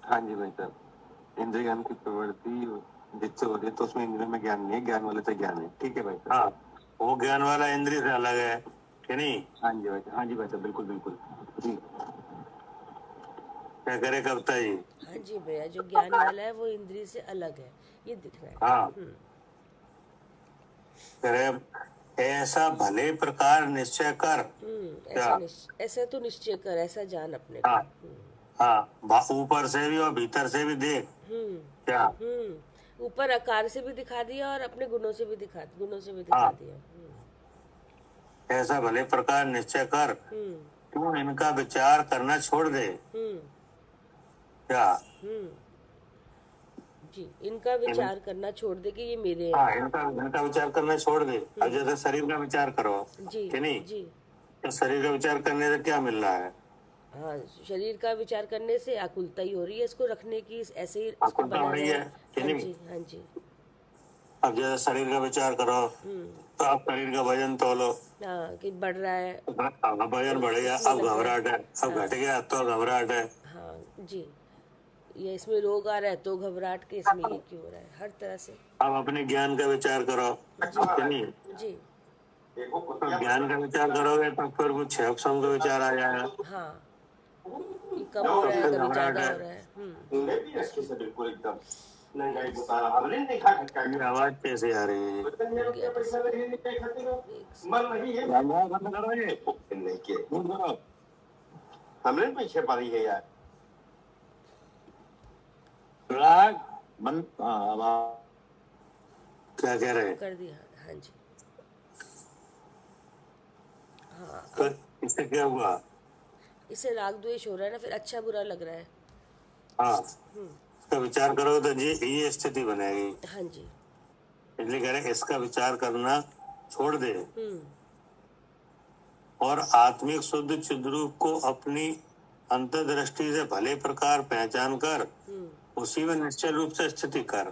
हाँ जी भाई साहब, इंद्रिय ज्ञान की प्रवृत्ति जिससे होती है तो उसमें इंद्रियों में ज्ञान नहीं है, ज्ञान वाले से ज्ञान है। ठीक है भाई साहब। हाँ, वो ज्ञान वाला इंद्रिय से अलग है कि नहीं। हाँ जी भाई, हाँ जी भाई साहब बिल्कुल बिल्कुल जी। क्या करे कविता जी? हाँ जी भैया, जो ज्ञान वाला है वो इंद्रिय से अलग है, ये दिख रहा है। हाँ, करे ऐसा भले प्रकार निश्चय कर। क्या? ऐसा तो निश्चय कर, ऐसा जान अपने हाँ, को। हाँ, ऊपर से भी और भीतर से भी देख। क्या? ऊपर आकार से भी दिखा दिया और अपने गुणों से भी दिखा हाँ। दिया। ऐसा भले प्रकार निश्चय कर, तू इनका विचार करना छोड़ दे। क्या? जी, इनका विचार करना छोड़ दे कि ये मेरे हैं। हाँ, इनका विचार करना छोड़ दे। अब जैसे शरीर का विचार करो जी कि नहीं, जी। तो शरीर का विचार करने से क्या मिल रहा है? हाँ, शरीर का विचार करने से आकुलता ही हो रही है, इसको रखने की, ऐसे ही इसको आकुलता हो रही है कि हाँ नहीं? जी हाँ जी। अब जैसे शरीर का विचार करो तो आप शरीर का वजन तोलो। हाँ, कि बढ़ रहा है। अब वजन बढ़ गया, अब घबराहट है, अब घट गया तो घबराहट है। हाँ जी, ये इसमें रोग आ रहा है तो घबराहट के, इसमें ये क्यों हो रहा है, हर तरह से। अब अपने ज्ञान का विचार करो कि नहीं। जी तो ज्ञान का विचार करोगे तो फिर कुछ क्षम का विचार आ जाएगा। हाँ, ये कम हो रहा है, कभी घबराहट ज्यादा है। हो रहा है। ये आवाज कैसे आ रही है? हमने पीछे पड़ी है यार। क्या कह रहे हैं? कर दिया। हाँ जी। हाँ, तो इससे क्या हुआ? इससे राग द्वेष हो रहा है ना, फिर अच्छा बुरा लग रहा है। हाँ, इसका विचार करोगे तो ये स्थिति बनेगी। हाँ जी। इसलिए कह रहे इसका विचार करना छोड़ दे और आत्मिक शुद्ध चिद्रूप को अपनी अंतर्दृष्टि से भले प्रकार पहचान कर उसी में निश्चय रूप से स्थिति कर।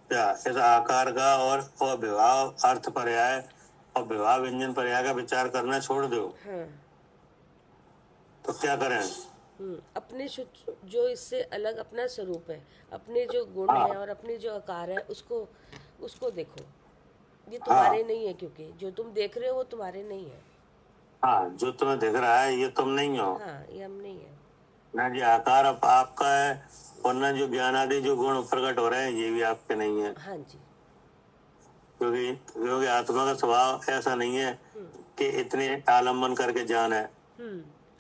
क्या इस आकार का और विभाव अर्थ पर्याय और विभाव व्यंजन पर्याय का विचार करना छोड़ दो। हाँ। तो क्या करें? अपने जो इससे अलग अपना स्वरूप है, अपने जो गुण है और अपने जो आकार है, उसको देखो। ये तुम्हारे नहीं है, क्योंकि जो तुम देख रहे हो वो तुम्हारे नहीं है। हाँ, जो तुम्हें दिख रहा है ये तुम नहीं हो। हाँ, ये हम नहीं है ना जी, आकार आपका है और ना जो ज्ञान आदि जो गुण प्रकट हो रहे हैं ये भी आपके नहीं है। हाँ जी। क्योंकि आत्मा का स्वभाव ऐसा नहीं है कि इतने आलम्बन करके जान है।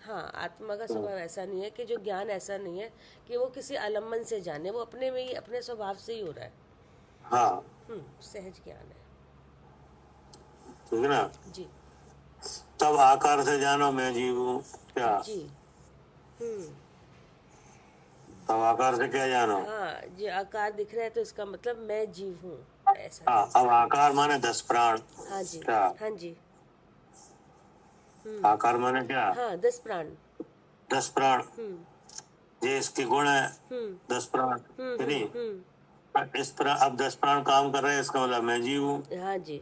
हाँ, आत्मा का स्वभाव ऐसा नहीं है कि जो ज्ञान ऐसा नहीं है कि वो किसी आलम्बन से जाने, वो अपने में ही, अपने स्वभाव से ही हो रहा है। हाँ, सहज ज्ञान है। ठीक है ना जी। तब आकार से जानो मैं जीव हूँ। क्या? जी। तो आकार से क्या जानो? हाँ, जो आकार दिख रहा है तो इसका मतलब मैं जीव हूँ, ऐसा। हाँ, अब आकार माने 10 प्राण। हाँ जी, क्या हाँ जी, आकार माने क्या? हाँ 10 प्राण। 10 प्राण। हम्म ये इसके गुण है, हम्म 10 प्राण, है नहीं? हम्म। पर इस प्राण, अब 10 प्राण काम कर रहे हैं, इसका मतलब मैं जीव हूँ। हाँ जी।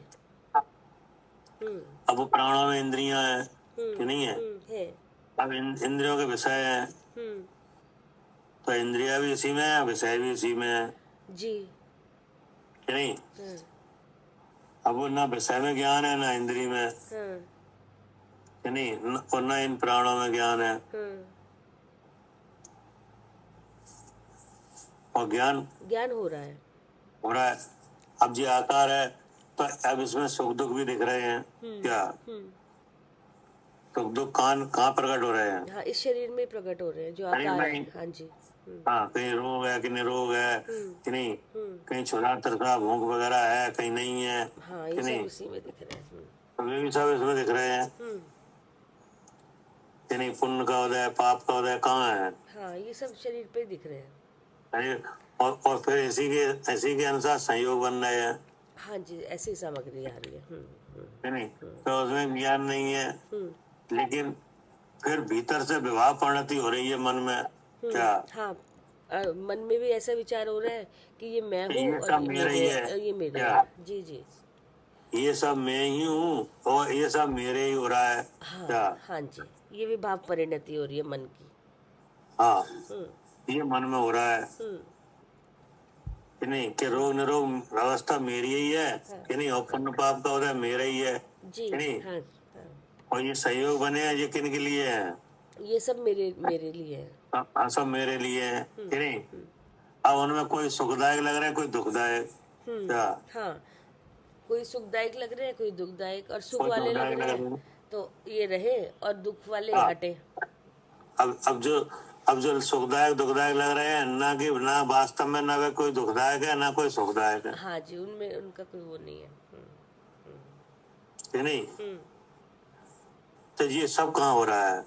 हम्म अब वो प्राणों में इंद्रियां हैं कि नहीं है? है। अब इंद्रियों के विषय हैं, हम्म तो इंद्रिया भी इसी में है, विषय भी इसी में है जी। कि नहीं? हाँ अब वो ना विषय में ज्ञान है, ना इंद्रिय में, हाँ कि नहीं? और ना इन प्राणों में ज्ञान है। हाँ। और ज्ञान ज्ञान हो रहा है। हो रहा है। अब ये आकार है, तो अब इसमें सुख दुख भी दिख रहे हैं। क्या सुख दुख कहाँ प्रकट हो रहे हैं? हाँ, इस शरीर में प्रकट हो रहे हैं, जो शरीर आकार में है। ही। हाँ जी। हाँ, कहीं रोग है कि निरोग है कि नहीं? कहीं छुरा तरसा भूख वगैरह है, कहीं नहीं है हाँ, कि ये नहीं? सब इसी में दिख रहे हैं। तो वे भी सब इसमें दिख रहे हैं कि नहीं? पुण्य का उदय, पाप का उदय कहाँ है? हाँ, ये सब शरीर पे दिख रहे हैं। अरे, और फिर इसी के अनुसार संयोग बन रहे हैं हाँ जी, ऐसी सामग्री आ रही है। कि नहीं? तो उसमें ज्ञान नहीं है, लेकिन फिर भीतर से विवाह परिणति हो रही है मन में। क्या हाँ, मन में भी ऐसा विचार हो रहा है कि ये मैं हूँ ये और सब ये मेरा मेरे ही है? और ये मेरे क्या है। जी जी। ये सब मैं ही हूँ और ये सब मेरे ही हो रहा है? हाँ क्या हाँ जी, ये विभाव परिणति हो रही है मन की। हाँ, ये मन में हो रहा है हम्म कि नहीं? कि रोग निरोग अवस्था मेरी ही है कि नहीं? और पुण्य पाप का उदय मेरा ही है जी। कि नहीं? हाँ हाँ, और ये सहयोग बने हैं, ये किन के लिए है? ये सब मेरे मेरे लिए है। हाँ, सब मेरे लिए है कि नहीं? अब उनमें कोई सुखदायक लग रहा है, कोई दुखदायक। क्या हाँ, कोई सुखदायक लग रहे हैं, कोई दुखदायक, और सुख कोई वाले लग दुखदायक रहे लग हैं रहा है। तो ये रहे और दुख वाले हाँ। हटे। अब जो सुखदायक दुखदायक लग रहे हैं, ना कि ना वास्तव में ना वे कोई दुखदायक है, ना कोई सुखदायक है हाँ जी, उनमें उनका कोई वो नहीं है। कि नहीं? तो ये सब कहाँ हो रहा है?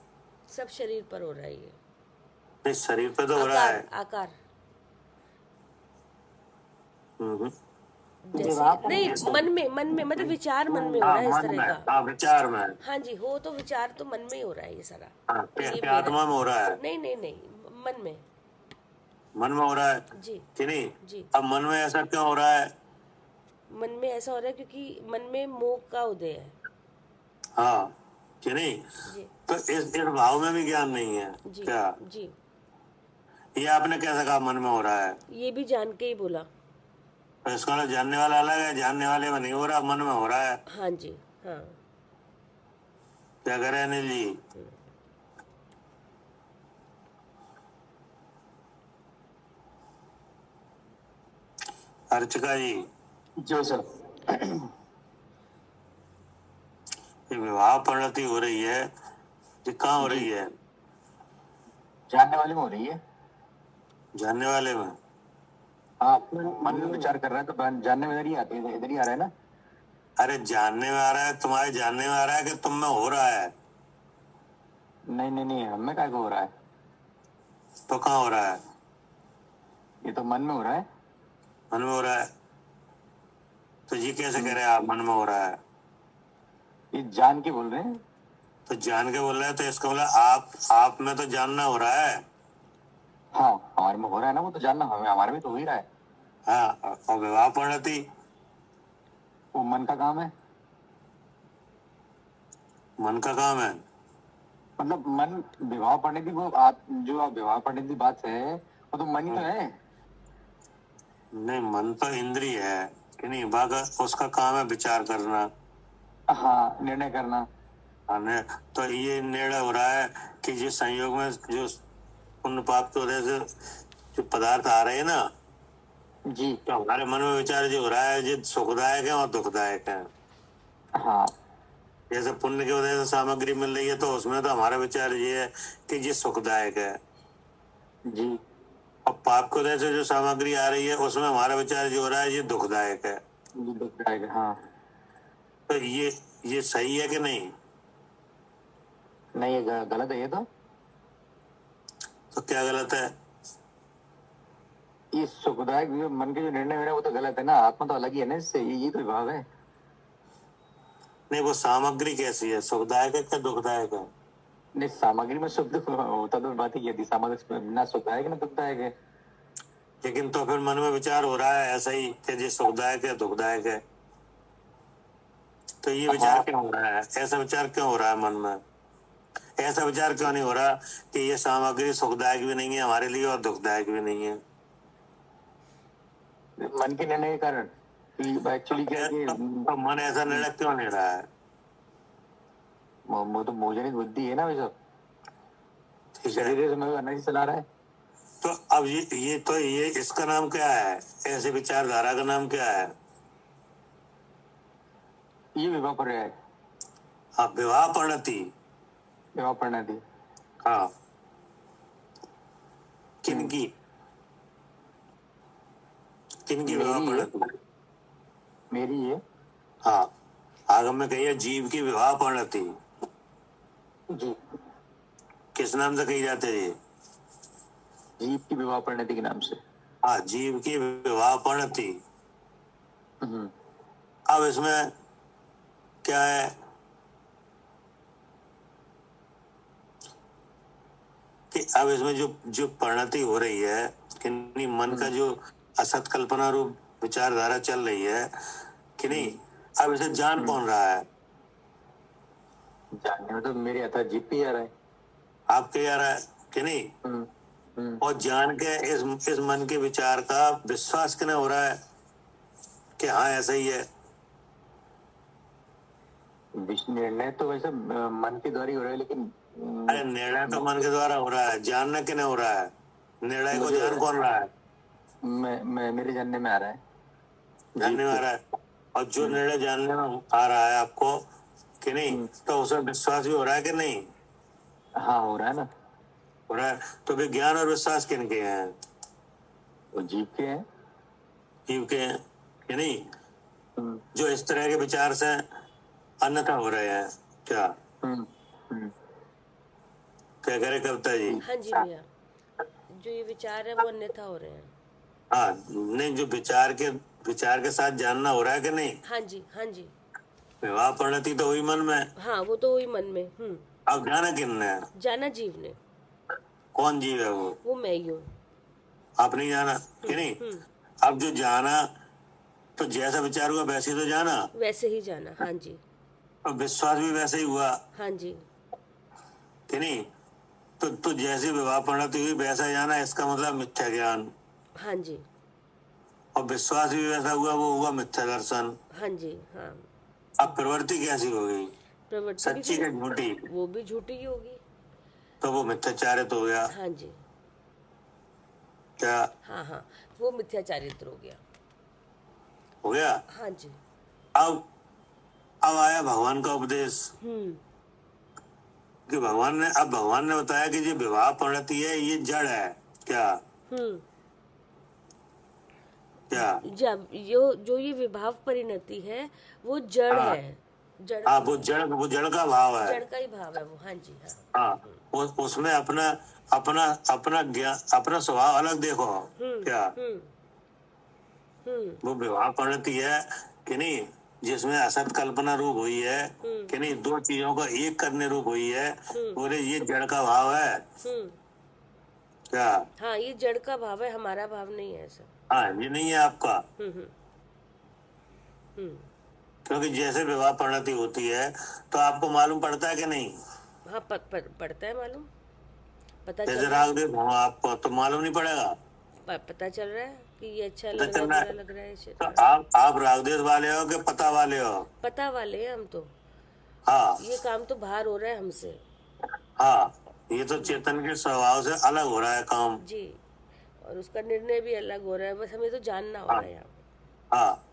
सब शरीर पर हो रहा है ये। इस शरीर पे तो हो रहा आकार है। आकार हम्म। जैसे नहीं, मन में मतलब विचार मन में हो रहा है इस मन तरह में, का। विचार में। हाँ जी, हो तो विचार तो मन में ही हो रहा है ये सारा। हाँ, कि ये क्या आत्मा में हो रहा है? नहीं नहीं नहीं, मन में। मन में हो रहा है जी कि नहीं? जी। अब मन में ऐसा क्यों हो रहा है? मन में ऐसा हो रहा है क्योंकि मन में मोह का उदय है। हाँ कि नहीं? जी तो इस भाव में भी ज्ञान नहीं है। जी क्या जी। ये आपने कैसे कहा मन में हो रहा है? ये भी जान के ही बोला। तो इसका मतलब जानने वाला अलग है, जानने वाले में नहीं हो रहा, मन में हो रहा है। हाँ जी। हाँ क्या कह रहे हैं अनिल जी? अर्चिका जी, जो सर ये विवाह परिणति हो रही है, ये कहाँ हो रही है? जानने वाले में हो रही है। जानने वाले में? आप मन में विचार कर रहे हैं तो जानने में इधर ही आती है, इधर ही आ रहा है ना। अरे जानने में आ रहा है, तुम्हारे जानने में आ रहा है कि तुम में हो रहा है? नहीं नहीं नहीं, हमें क्या हो रहा है? तो कहाँ हो रहा है? ये तो मन में हो रहा है। मन में हो रहा है? तो ये कैसे कह रहे हैं आप मन में हो रहा है? ये जान के बोल रहे हैं। तो जान के बोल रहे हैं, तो इसका मतलब आप में तो जानना हो रहा है। हाँ, हमारे में हो रहा है ना, वो तो जानना हमारे में तो हो ही रहा है। हाँ, और विवाह परिणति वो मन का काम है। मन का काम है? मतलब मन विवाह पढ़ने की जो आप विवाह पढ़ने की बात है, वो तो मन ही तो है। नहीं, मन तो इंद्रिय है कि नहीं? बाकी उसका काम है विचार करना। हाँ, निर्णय करना। तो ये निर्णय हो रहा है कि जिस संयोग में जो पुण्य पाप की वजह से जो पदार्थ आ रहे हैं ना जी, तो हमारे मन में विचार जो हो रहा है, जो सुखदायक है और दुखदायक है। हाँ जैसे पुण्य की वजह से सामग्री मिल रही है तो उसमें तो हमारा विचार ये है कि ये सुखदायक है, जी, और पाप की वजह से जो सामग्री आ रही है उसमें हमारा विचार जो हो रहा है ये दुखदायक है। हाँ। तो ये सही है कि नहीं? नहीं, ये गलत है ये तो। तो क्या गलत है? ये सुखदायक जो मन के जो निर्णय हो रहे हैं वो तो गलत है ना, आत्मा तो अलग ही है ना इससे, ये तो विभाव है। नहीं, वो सामग्री कैसी है, सुखदायक है क्या दुखदायक है? नहीं, सामग्री में सुख दुख होता तो बात ही थी, सामग्री में ना सुखदायक ना दुखदायक है। लेकिन तो फिर मन में विचार हो रहा है ऐसा ही कि ये सुखदायक है दुखदायक है, तो ये विचार क्यों हो रहा है? ऐसा विचार क्यों हो रहा है मन में? ऐसा विचार क्यों नहीं हो रहा कि ये सामग्री सुखदायक भी नहीं है हमारे लिए और दुखदायक भी नहीं है? मन के निर्णय के कारण एक्चुअली क्या है कि तो मन ऐसा निर्णय क्यों ले रहा है? वो तो मोहजनित बुद्धि है ना वैसा, ठीक है, शरीर से मैं नहीं चला रहा है। तो अब ये इसका नाम क्या है? ऐसे विचारधारा का नाम क्या है? ये विवाह पर है, हाँ, विवाह परिणति। विवाह परिणति, हाँ, किनकी विवाह परिणति? मेरी है। हाँ, आगम में कही है जीव की विवाह परिणति। जी, किस नाम से कही जाती है ये? जीव की विवाह परिणति के नाम से। हाँ, जीव की विवाह परिणति। अब इसमें क्या है कि अब इसमें जो परिणति हो रही है कि नहीं, मन का जो असत कल्पना रूप विचारधारा चल रही है कि नहीं, अब इसे जान कौन रहा है? जानने में तो मेरे अथा जीव पे आ रहा है, आपके आ रहा है कि नहीं? और जान के इस मन के विचार का विश्वास किने हो रहा है कि हाँ ऐसा ही है? निर्णय तो वैसे मन के द्वारा ही हो रहा है, लेकिन अरे निर्णय तो मन के द्वारा हो रहा है, जानना किने हो रहा है? निर्णय को जान कौन रहा है? मैं मेरे जानने में आ रहा है, जानने में आ रहा है। और जो निर्णय जानने में आ रहा है आपको कि नहीं, तो उसमें विश्वास भी हो रहा है कि नहीं? हाँ, हो रहा है ना, हो रहा है। तो विज्ञान और विश्वास किनके हैं? वो जीव के हैं, जीव के हैं कि नहीं? जो इस तरह के विचार से अन्यथा हो रहे हैं क्या? क्या करे कविता जी? हाँ जी भैया, जो ये विचार है वो अन्यथा हो रहे हैं। हाँ, नहीं, जो विचार के साथ जानना हो रहा है कि नहीं? हाँ जी, हाँ जी, विवाह परिणति तो हुई मन में। हाँ, वो तो हुई मन में। अब जाना किसने है? जाना जीव ने। कौन जीव है वो? वो मैं ही हूँ। आप नहीं जाना कि नहीं? अब जो जाना, तो जैसा विचार हुआ वैसे ही तो जाना, वैसे ही जाना। हाँ जी, और विश्वास भी वैसे ही हुआ हाँ जी, कि नहीं? तो जैसे विवाह परिणति हुई वैसा जाना, इसका मतलब मिथ्या ज्ञान। हाँ जी, और विश्वास भी वैसा हुआ, वो हुआ मिथ्या दर्शन। हाँ जी, हाँ। अब प्रवृत्ति कैसी हो गई? प्रवृत्ति सच्ची भी कि झूठी? वो भी झूठी ही होगी। तो वो मिथ्याचारित हो गया हाँ जी, क्या? हाँ हाँ, वो मिथ्याचारित्र हो गया। हो गया। हाँ जी। अब आया भगवान का उपदेश कि भगवान ने बताया कि जो विवाह परिणति है ये जड़ है क्या? क्या? जब जो ये विभाव परिणति है वो जड़ है। जड़, हाँ, वो जड़ का भाव है, जड़ का ही भाव है वो। हाँ जी, हाँ। उसमें अपना ज्ञान, अपना स्वभाव अलग देखो क्या? वो विवाह परिणति है कि नहीं, जिसमें असत कल्पना रूप हुई है कि नहीं, दो चीजों का एक करने रूप हुई है, बोले ये जड़ का भाव है क्या? हाँ, ये जड़ का भाव है, हमारा भाव नहीं है ऐसा। हाँ, ये नहीं है आपका। क्योंकि जैसे विवाह परिणति होती है तो आपको मालूम पड़ता है कि नहीं? हाँ, पड़ता है मालूम, पता जैसे चल राग देव हो आपको तो मालूम नहीं पड़ेगा? पता चल रहा है कि ये अच्छा लग रहा है, बुरा लग रहा है। तो आप रागदेश वाले हो कि पता वाले हो? पता वाले हैं हम तो। हाँ, ये काम तो बाहर हो रहा है हमसे। हाँ, ये तो चेतन के स्वभाव से अलग हो रहा है काम जी, और उसका निर्णय भी अलग हो रहा है, बस हमें तो जानना हो रहा है यहाँ। हाँ,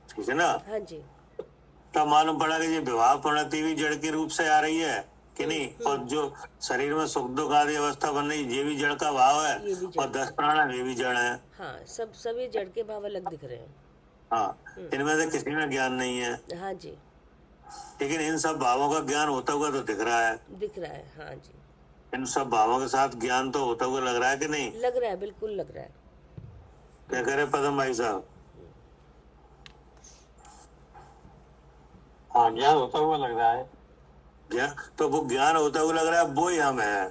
ठीक है ना? हाँ जी, तो मालूम पड़ा कि ये विवाह परिणति भी जड़ के रूप से आ रही है कि नहीं, और जो शरीर में सुख दुख आदि अवस्था बन रही ये भी जड़ का भाव है, और 10 प्राण है ये भी जड़ है। हाँ, सब ये जड़ के भाव अलग दिख रहे हैं। हाँ, इनमें से किसी में ज्ञान नहीं है। हाँ जी, लेकिन इन सब भावों का ज्ञान होता हुआ तो दिख रहा है। दिख रहा है। हाँ जी, इन सब भावों के साथ ज्ञान तो होता हुआ लग रहा है कि नहीं? लग रहा है, बिल्कुल लग रहा है। क्या कह रहे पदम भाई साहब? हाँ, ज्ञान होता हुआ लग रहा है। ज्ञान तो वो ज्ञान होता हुआ लग रहा है, वो ही हम है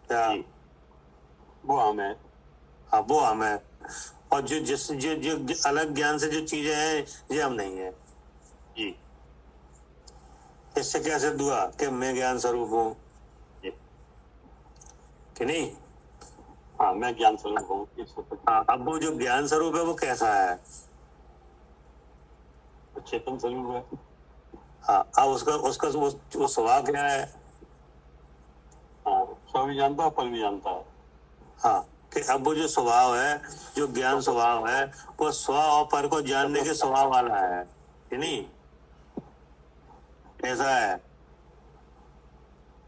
क्या? वो हम है। हाँ, वो हम है। और जो अलग ज्ञान से जो चीजें हैं ये हम नहीं है जी। इससे क्या सिद्ध हुआ कि मैं ज्ञान स्वरूप हूँ कि नहीं? हाँ, मैं ज्ञान स्वरूप हूँ। हाँ, अब वो जो ज्ञान स्वरूप है वो कैसा है? चेतन स्वरूप है। हाँ, अब उसका उसका वो स्वभाव क्या है? हाँ, स्व भी जानता है, पर भी जानता है। हाँ, कि अब वो जो स्वभाव है, जो ज्ञान स्वभाव है, वो स्व और पर को जानने के स्वभाव वाला है कि नहीं? कैसा है?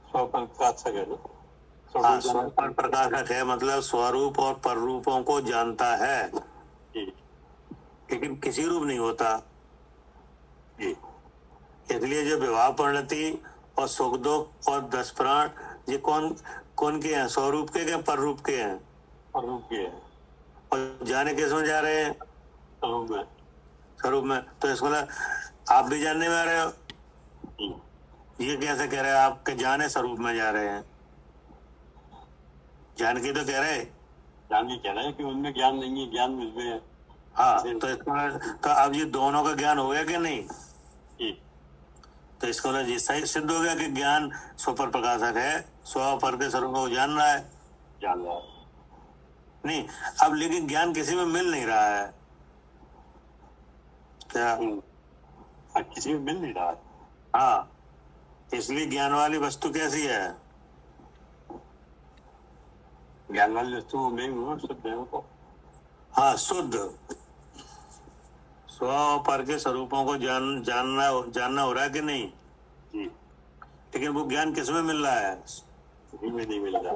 स्व पर प्रकाश है। हाँ, स्व पर प्रकाशक है, मतलब स्वरूप और पर रूपों को जानता है जी। लेकिन किसी रूप नहीं होता जी। इसलिए जो विवाह परिणति और सुख दुख और 10 प्राण ये कौन कौन के हैं? स्वरूप के पर रूप के हैं? पर रूप के है। और जाने किस में जा रहे हैं? स्वरूप में। स्वरूप में। तो इसको आप भी जानने में आ रहे हो? ये कैसे कह रहे हैं आप कि जाने स्वरूप में जा रहे हैं? जान के तो कह रहे हैं। जान के कह रहे हैं कि उनमें ज्ञान नहीं है, ज्ञान मुझमें है। हाँ, तो इसको तो अब ये दोनों का ज्ञान हो गया कि नहीं? जी। तो इसको ये सही सिद्ध हो गया कि ज्ञान स्व पर प्रकाशक है, स्व पर के स्वरूप को जान रहा है। जान रहा है नहीं, अब लेकिन ज्ञान किसी में मिल नहीं रहा है क्या? किसी में मिल नहीं रहा है। हाँ, इसलिए ज्ञान वाली वस्तु कैसी है? ज्ञान वाली वस्तु में हूँ, शुद्ध है वो। हाँ, शुद्ध स्व और पर के स्वरूपों को जानना हो रहा है कि नहीं? जी। लेकिन वो ज्ञान किस में मिल रहा है? किसी में नहीं मिल रहा।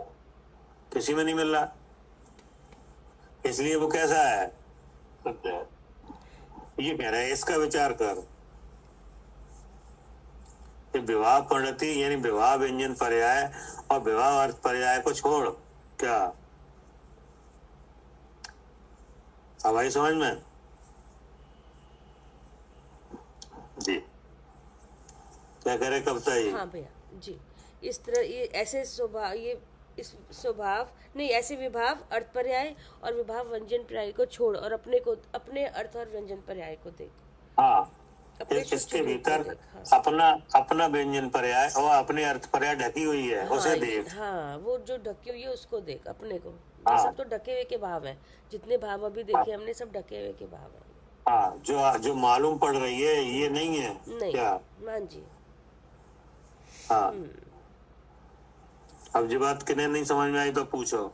किसी में नहीं मिल रहा, इसलिए वो कैसा है? शुद्ध है। ये कह रहा है, इसका विचार कर। विवाह परिणति यानी विवाह व्यंजन पर्याय और विवाह अर्थ पर्याय को छोड़ क्या? अब आई समझ में? जी। क्या करे कविता ये? हाँ भैया जी, इस तरह ये ऐसे स्वभाव, ये इस स्वभाव नहीं, ऐसे विभाव अर्थ पर्याय और विभाव व्यंजन पर्याय को छोड़ और अपने अर्थ और व्यंजन पर्याय को देख। हाँ, अपने इसके शुद्ध रूप को भीतर देख, हाँ। अपना व्यंजन पर्याय और अपने अर्थ पर्याय ढकी हुई है, उसे देख। हाँ, वो जो ढकी हुई है उसको देख, अपने को। हाँ। ये सब तो ढके हुए के भाव हैं, जितने भाव अभी देखे हमने सब ढके हुए के भाव हैं। हाँ, जो मालूम पड़ रही है ये नहीं है नहीं क्या? मान जी। हाँ, अब जो बात किन्हें नहीं समझ में आई तो पूछो।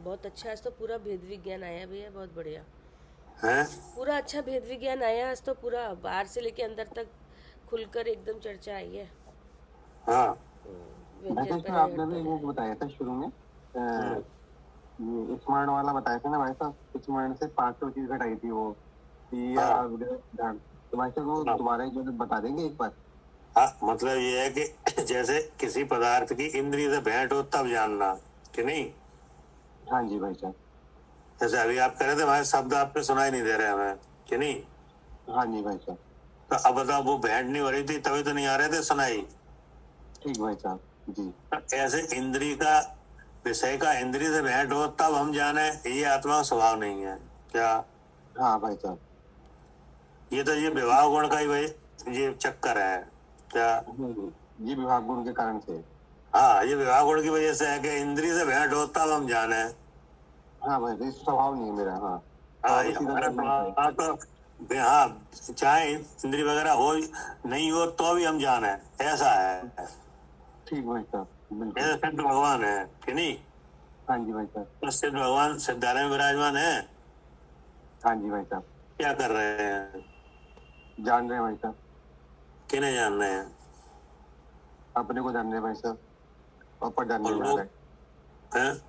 बहुत अच्छा, आज तो पूरा भेद विज्ञान आया भैया, बहुत बढ़िया है। पूरा अच्छा भेद विज्ञान आया आज तो, पूरा बाहर से लेके अंदर तक खुलकर एकदम चर्चा आई है। हाँ, व्यंजन पर आपने भी वो बताया था शुरू में, ये स्मरण वाला बताया था ना भाई साहब, स्मरण से 500 चीज घटाई थी वो, तो भाई साहब वो दोबारा एक बार बता देंगे एक बार? हाँ, मतलब ये है कि जैसे किसी पदार्थ की इंद्रिय से भेंट हो तब जानना कि नहीं? हाँ जी भाई साहब। जैसे अभी आप कह रहे थे भाई शब्द आपने सुनाई नहीं दे रहे हमें कि नहीं? हाँ जी भाई साहब। तो अब बताओ, वो भेंट नहीं हो रही थी तभी तो नहीं आ रहे थे सुनाई। ठीक भाई साहब जी। ऐसे इंद्रिय का विषय का इंद्रिय से भेंट हो तब हम जाने, ये आत्मा का स्वभाव नहीं है क्या? हाँ भाई साहब। ये तो ये विवाह गुण का ही भाई ये चक्कर है क्या? ये विभाग गुण के कारण से। हाँ, ये विवाह गुण की वजह से है कि इंद्रिय से भेंट हो तब हम जाने। हाँ भाई, ये स्वभाव नहीं है मेरा। हाँ, हाँ, ये हमारा स्वभाव तो हाँ, चाहे इंद्रिय वगैरह हो नहीं हो तो भी हम जाने, ऐसा है। ठीक भाई साहब, बिल्कुल। ऐसे सिद्ध भगवान है कि नहीं? हाँ जी भाई साहब। तो सिद्ध भगवान सिद्धालय में विराजमान है। हाँ जी भाई साहब। क्या कर रहे हैं? जान रहे हैं भाई साहब। किन्हें जान रहे हैं? अपने को जान रहे हैं भाई साहब, और पर जानने और में आ लोग रहा है, हैं?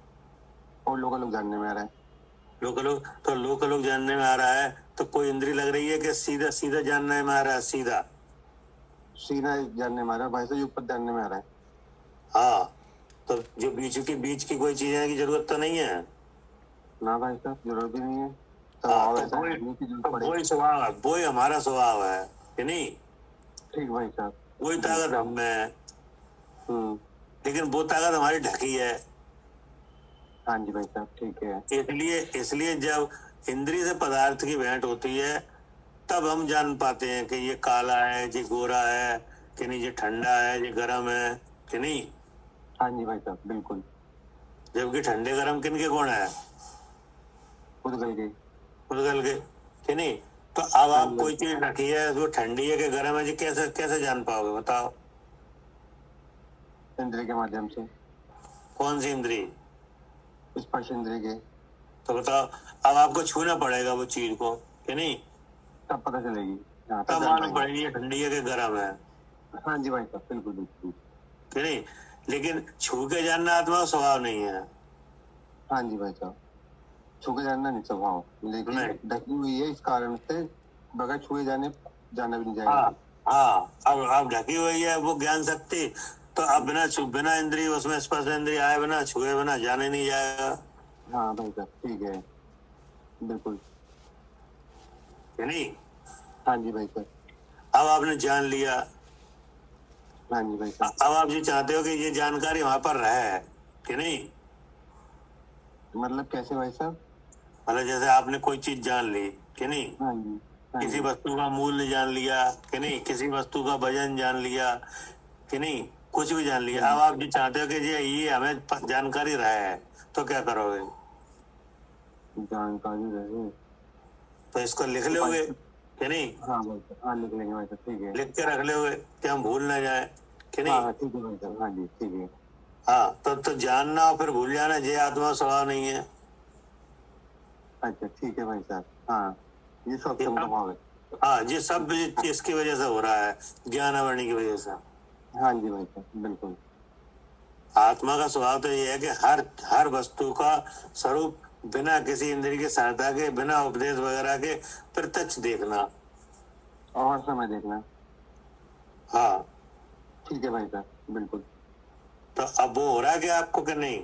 और लोग जानने में आ रहा है। लोग जानने में आ रहा है तो कोई इंद्री लग रही है कि सीधा सीधा जानने में आ रहा है? सीधा सीना जानने में आ रहा है भाई साहब, ऊपर जानने में आ रहा है। हाँ, तो जो बीच की कोई चीज की जरूरत तो नहीं है ना भाई साहब, जरूरत भी नहीं है। हाँ, स्वभाव तो ऐसा वही है नहीं कि जरूरत तो पड़े। वही स्वभाव है, वही हमारा स्वभाव है कि नहीं। ठीक भाई साहब। वही ताकत हम में है, हम्म। लेकिन वो ताकत हमारी ढकी है। हाँ जी भाई साहब, ठीक है। इसलिए जब इंद्रिय से पदार्थ की भेंट होती है तब हम जान पाते हैं कि ये काला है, ये गोरा है कि नहीं, ये ठंडा है, ये गर्म है कि नहीं। हाँ जी भाई साहब, बिल्कुल। जबकि ठंडे गर्म किनके गुण है, खुद गल गई। उदगल के कि नहीं। तो अब आप कोई चीज रखी है वो ठंडी है कि गर्म है, जी कैसे कैसे जान पाओगे बताओ। इंद्रिय के माध्यम से। कौन सी इंद्री, स्पर्श इंद्रिय के। तो बताओ। अब आपको छूना पड़ेगा वो चीज को कि नहीं, तब पता चलेगी। हाँ, तब जान मालूम पाएंगे। पड़ेगी ये ठंडी है कि गर्म है हाँ जी भाई साहब, बिल्कुल बिल्कुल। कि नहीं। लेकिन छू के जानना आत्मा का स्वभाव नहीं है। हाँ जी भाई साहब, छू के जानना नहीं स्वभाव, लेकिन नहीं। ढकी हुई है, इस कारण से बगैर छुए जाना भी नहीं जाएगा। हाँ हाँ, अब ढकी हुई है वो ज्ञान शक्ति, तो अब बिना इंद्रिय उसमें स्पर्श इंद्रिय आए बिना छुए बिना जाने नहीं जाएगा हाँ भाई साहब, ठीक है, बिल्कुल। कि नहीं। हाँ जी भाई साहब। अब आपने जान लिया, हाँ जी भाई साहब। अब आप ये चाहते हो कि ये जानकारी वहां पर रहे कि नहीं। मतलब कैसे भाई साहब? मतलब जैसे आपने कोई चीज जान ली कि नहीं, हाँ जी। हाँ किसी जी। वस्तु का मूल्य जान लिया कि नहीं, किसी वस्तु का वजन जान लिया कि नहीं, कुछ भी जान लिया। अब आप ये चाहते हो कि ये हमें जानकारी रहे, तो क्या करोगे, जानकारी रहे तो इसको लिख लोगे कि नहीं, हाँ भाई साहब, हाँ लिख लेंगे भाई साहब, ठीक है। लिख के रख लोगे कि हम भूल ना जाए कि नहीं। हाँ ठीक है भाई साहब, हाँ जी ठीक है। हाँ, तो जानना और फिर भूल जाना ये आत्मा स्वभाव नहीं है। अच्छा ठीक है भाई साहब, हाँ ये सब स्वभाव है। हाँ, ये सब इसकी वजह से हो रहा है, ज्ञान आवरणी की वजह से। हाँ जी भाई साहब, बिल्कुल। आत्मा का स्वभाव तो ये है कि हर वस्तु का स्वरूप बिना किसी इंद्रिय की सहायता के, बिना उपदेश वगैरह के प्रत्यक्ष देखना और समय देखना। हाँ, ठीक है भाई साहब, बिल्कुल। तो अब वो हो रहा है कि आपको कि नहीं,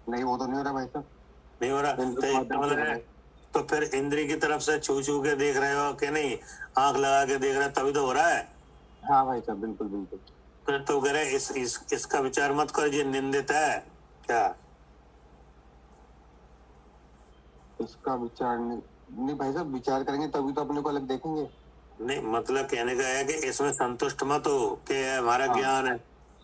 नहीं वो तो नहीं हो रहा भाई साहब। नहीं हो रहा, तो इसका मतलब है तो फिर इंद्रिय की तरफ से छू छू के देख रहे हो कि नहीं, आंख लगा के देख रहे हो, तभी तो हो रहा है। हाँ भाई साहब, बिल्कुल बिल्कुल। फिर तो कह रहे इसका विचार मत कर, ये निंदित है क्या। इसका विचार नहीं भाई साहब, विचार करेंगे तभी तो अपने को अलग देखेंगे। नहीं, मतलब कहने का है कि इसमें संतुष्ट मत हो कि हमारा हाँ। ज्ञान है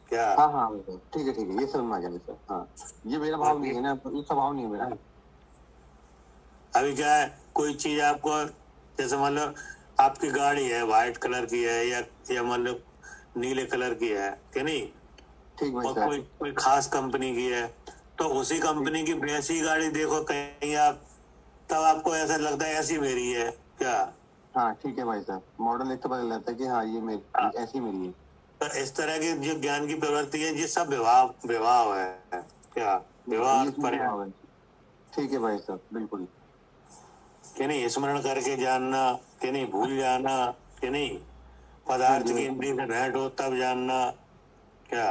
क्या। हाँ हाँ भाई साहब, ठीक है, ये समझ में आ गया भाई साहब। हाँ, ये मेरा भाव नहीं है ना, ये स्वभाव नहीं है मेरा। अभी क्या है, कोई चीज आपको, जैसे मान लो आपकी गाड़ी है व्हाइट कलर की है या मान लो नीले कलर की है कि नहीं, ठीक भाई और साहब। कोई खास कंपनी की है, तो उसी कंपनी की वैसी गाड़ी देखो कहीं आप, तब आपको ऐसा लगता है ऐसी मेरी है क्या। हाँ ठीक है भाई साहब, मॉडल एक तो पता लगता है कि हाँ ये मेरी ऐसी मेरी है। तो इस तरह की जो ज्ञान की प्रवृत्ति है, ये सब विवाह है क्या, विवाह ये पर स्वभाव है। ठीक है भाई साहब, बिल्कुल। कि नहीं, स्मरण करके जानना कि नहीं, भूल जाना कि नहीं, पदार्थ की इंद्रिय से भेंट हो तब जानना क्या।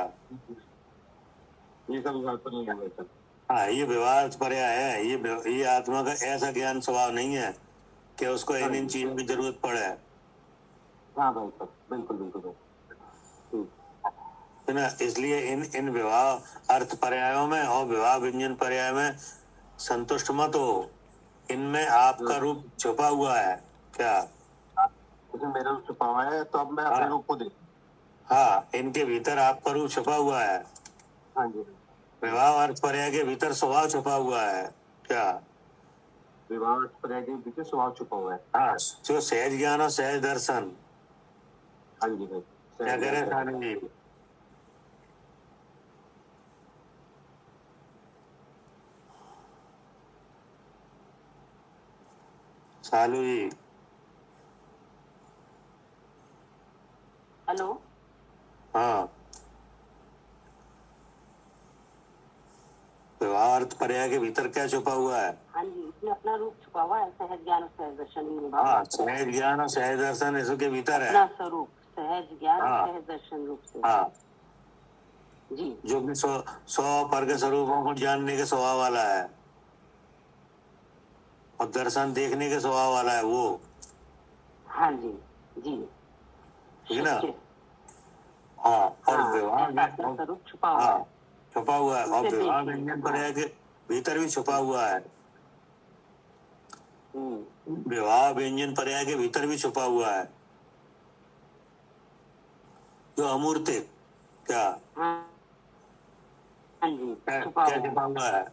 ये सब बात तो नहीं है भाई साहब। हाँ, ये व्यवहार पर्याय है, ये आत्मा का ऐसा ज्ञान स्वभाव नहीं है कि उसको इन चीजों की जरूरत पड़े। हाँ भाई साहब, बिल्कुल बिल्कुल भाई। है ना, इसलिए इन विवाह अर्थ पर्यायों में और विवाह व्यंजन पर्याय में संतुष्ट मत हो, इनमें आपका रूप छुपा हुआ है क्या। इसमें मेरा रूप छुपा हुआ है, तो अब मैं अपने रूप को देखूं। हाँ, इनके भीतर आपका रूप छुपा हुआ है। हाँ जी। विवाह अर्थ पर्याय के भीतर स्वभाव छुपा हुआ है क्या। विवाह पर्याय के पीछे स्वभाव छुपा हुआ है। हाँ, जो सहज ज्ञान और सहज दर्शन। हाँ जी भाई, क्या कह रहे हैं सानू जी, सालू जी। हेलो। हाँ, विवाह अर्थ पर्याय के भीतर क्या छुपा हुआ है। हाँ जी। उसमें अपना रूप छुपा हुआ है, सहज ज्ञान और सहज दर्शन ही निभा हाँ, सहज ज्ञान और सहज दर्शन इसके भीतर है। अपना स्वरूप सहज ज्ञान और हाँ। सहज दर्शन रूप से। हाँ, जी, जो कि सौ पर के स्वरूपों को जानने के स्वभाव वाला है और दर्शन देखने के स्वभाव वाला है वो। हाँ जी, जी, ठीक है ना? सच्चे। हाँ, और हाँ, विवाह ऐसा अपना स्वरूप छुपा हुआ हाँ है। छुपा हुआ है और उसे विवाह देखिए। व्यंजन पर्याय के भीतर भी छुपा हुआ है। विवाह व्यंजन पर्याय के भीतर भी छुपा हुआ है जो अमूर्तिक क्या हाँ जी, क्या छुपा क्या हुआ है। छुपा हुआ है?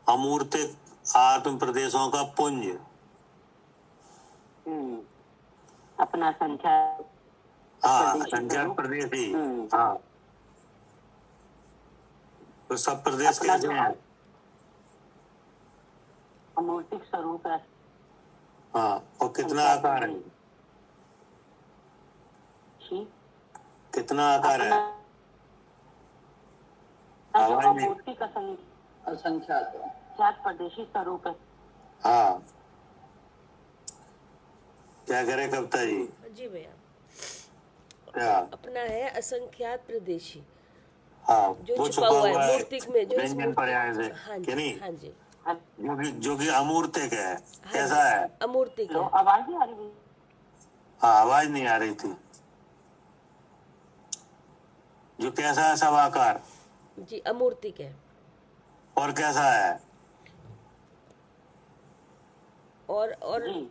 अमूर्तिक आत्म प्रदेशों का पुंज। अपना संख्या हाँ, प्रदेशी संख्या स्वरूप। प्रदेश ही। हाँ, तो सब प्रदेश अपना कैसे जो हैं? अमूर्तिक स्वरूप है। हाँ, और कितना आकार है? जी, कितना आकार है? अपना जो आवाज नहीं। अमूर्तिक असंख्यात प्रदेशी स्वरूप है। हाँ, क्या करे कविता जी? जी भैया, क्या? अपना है असंख्यात प्रदेशी हाँ, जो वो छुपा हुआ है मूर्तिक में, जो इस व्यंजन मूर्तिक। पर्याय से हाँ कि जी, नहीं? हाँ जी, जो कि अमूर्तिक है। हाँ कैसा जी, है? अमूर्तिक लो, है। आवाज नहीं आ रही है? हाँ, आवाज नहीं आ रही थी। जो कैसा है सब आकार जी, अमूर्तिक है। और कैसा है? और जी,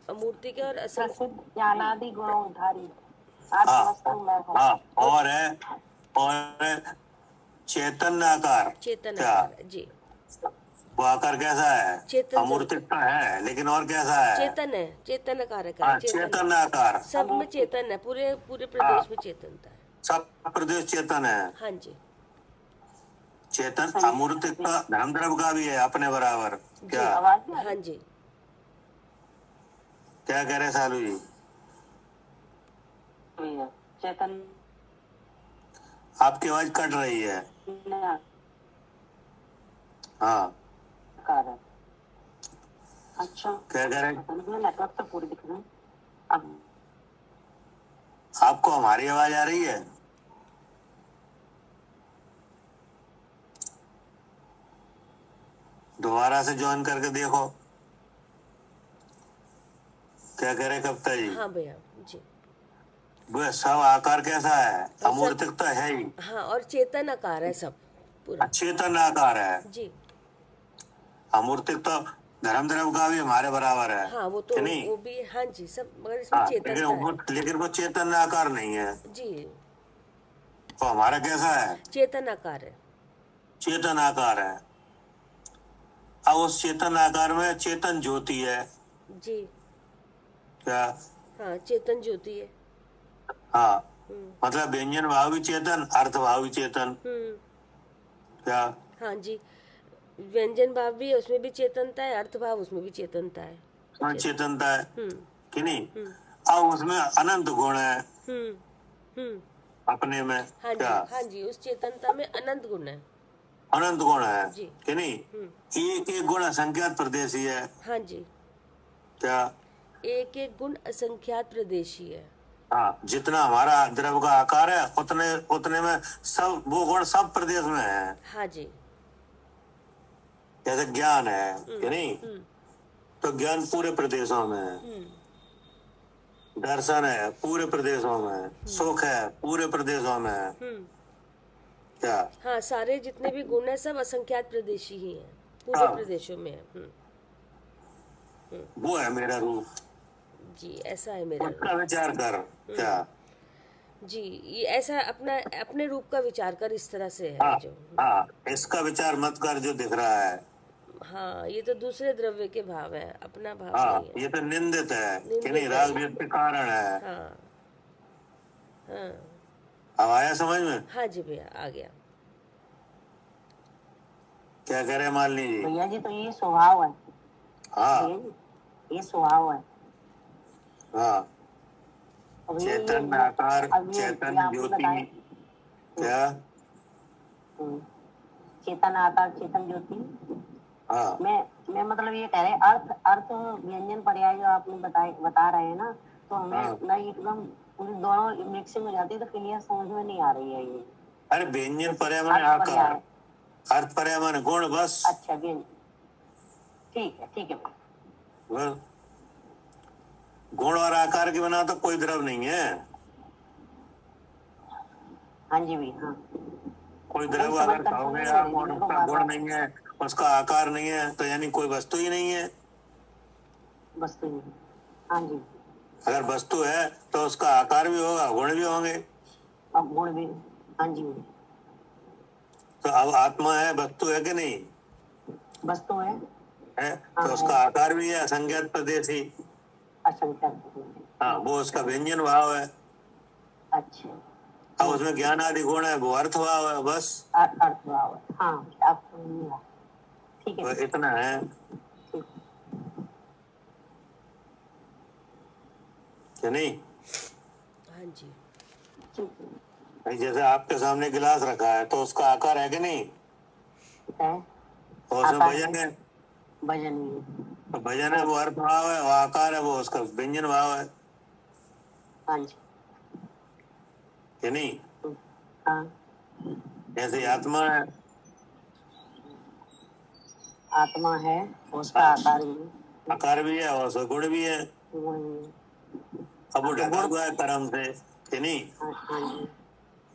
अमूर्तिक है और असंख्य। प्रसिद्ध ज्ञानादि गुणोद्धारी हाँ, आत्मवस्तु में है। हाँ, और है और चैतन्य आकार। चेतन क्या आकार है, जी, वो आकार कैसा है? चेतन अमूर्तिक तो है लेकिन और कैसा है? चेतन है, चेतन आकार है, हाँ, चेतन चैतन्य आकार। सब में चेतन है, पूरे पूरे प्रदेश में चेतनता है। सब प्रदेश चेतन है। हाँ जी, चेतन अमूर्तिक का धर्म द्रव्य का भी है अपने बराबर। क्या? आवाज नहीं आ रही? हाँ जी, क्या कह रहे सालू जी? भैया, चेतन आपकी आवाज कट रही है। हाँ, आकार है। अच्छा, क्या कह रहे? नेटवर्क तो पूरी दिख रही है। अब आपको हमारी आवाज आ रही है? दोबारा से ज्वाइन करके देखो। क्या कह रहे कविता जी? हाँ भैया, जी, वो सब आकार कैसा है? अमूर्तिक तो है ही। हाँ, और चेतन आकार है सब पूरा। चेतन आकार है। जी, अमूर्तिक तो धर्म द्रव्य का भी हमारे बराबर है। हाँ, वो तो कि नहीं? वो भी, हाँ जी, सब, मगर इसमें हाँ, चेतनता है। लेकिन वो चेतन आकार नहीं है। जी, तो हमारा कैसा है? चेतन आकार है। चेतन आकार है। अब उस चेतन आकार में चेतन ज्योति है। जी, क्या? हाँ, चेतन ज्योति है। हाँ, मतलब व्यंजन भाव भी चेतन, अर्थ भाव भी चेतन। क्या? हाँ जी, व्यंजन भाव भी है, उसमें भी चेतनता है, अर्थ भाव उसमें भी चेतनता है। उसमें चेतनता है कि नहीं? हम्म। अब उसमें अनंत गुण है हम्म, हम्म, अपने में। हाँ जी, क्या? हाँ जी, उस चेतनता में अनंत गुण है। अनंत गुण है जी। कि नहीं? एक एक गुण असंख्यात प्रदेशी है। हाँ जी, क्या? एक एक गुण असंख्यात प्रदेशी है। हाँ, जितना हमारा द्रव्य का आकार है उतने उतने में सब वो गुण सब प्रदेश में है। हाँ जी, जैसे ज्ञान है कि नहीं? तो ज्ञान पूरे प्रदेशों में है। दर्शन है पूरे प्रदेशों में है। सुख है पूरे प्रदेशों में है। क्या? हाँ, सारे जितने भी गुण है सब असंख्यात प्रदेशी ही हैं, पूरे हाँ। प्रदेशों में है। वो है मेरा रूप। जी, ऐसा है मेरा उसका विचार कर। क्या? रूप। जी, ये ऐसा अपना अपने रूप का विचार कर, इस तरह से है हाँ, जो। हाँ, इसका विचार मत कर जो दिख रहा है। हाँ, ये तो दूसरे द्रव्य के भाव है, अपना भाव हाँ, नहीं है। ये तो निंदित है कि नहीं? निंदित राग है। द्वेष के कारण है। हाँ, हाँ, अब आया समझ में? हाँ जी भैया, आ गया। क्या कह रहे मालिनी जी? भैया जी, तो ये स्वभाव है। हाँ, भैया जी, ये स्वभाव है। हाँ, अब ये चैतन्य आकार, अब ये चैतन्य आपने ज्योति। बताया। क्या? चेतन आकार, चेतन ज्योति। हाँ मैं मतलब ये कह रहे हैं, अर्थ व्यंजन पर्याय जो आपने बता रहे हैं ना, तो हमें हाँ। ना एकदम पूरी दोनों मिक्सिंग हो जाती है, तो क्लियर समझ में नहीं आ रही है ये। अरे व्यंजन पर्याय माने अर्थ आकार, पर्याय, अर्थ पर्याय माने गुण, बस। अच्छा व्यंजन, ठीक है। बस। गुण और आकार के बिना तो कोई द्रव नहीं है। हाँ जी भाई, हाँ। कोई द्रव समझ अगर कर कहोगे समझ आप रही और मेरे को उसका गुण नहीं है, उसका आकार नहीं है, तो यानी कोई वस्तु ही नहीं है। वस्तु नहीं, हाँ जी। अगर वस्तु है तो उसका आकार भी होगा, गुण भी होंगे। अब गुण भी, हाँ जी। तो अब आत्मा है, वस्तु है कि नहीं वस्तु है, है? हाँ, तो उसका आकार भी है, असंज्ञात प्रदेशी। असंख्यात। हाँ, वो उसका व्यंजन भाव है। अच्छा, अब उसमें ज्ञान आदि गुण है, वो अर्थ भाव है, बस। अर्थ भाव, हाँ, आप ठीक तो है, इतना है ठीक। कि नहीं? हाँ जी। ठीक भाई जैसे आपके सामने गिलास रखा है तो उसका आकार है कि नहीं? है, और उसमें आकार वजन है, वजन भी, तो वजन है वो अर्थ भाव है, वो आकार है वो उसका व्यंजन भाव है हाँ जी, कि नहीं? हाँ। जैसे आत्मा है, आत्मा है, उसका आकार भी है और उसका गुण भी है। अब वो ढका हुआ है कर्म से कि नहीं? हाँ जी,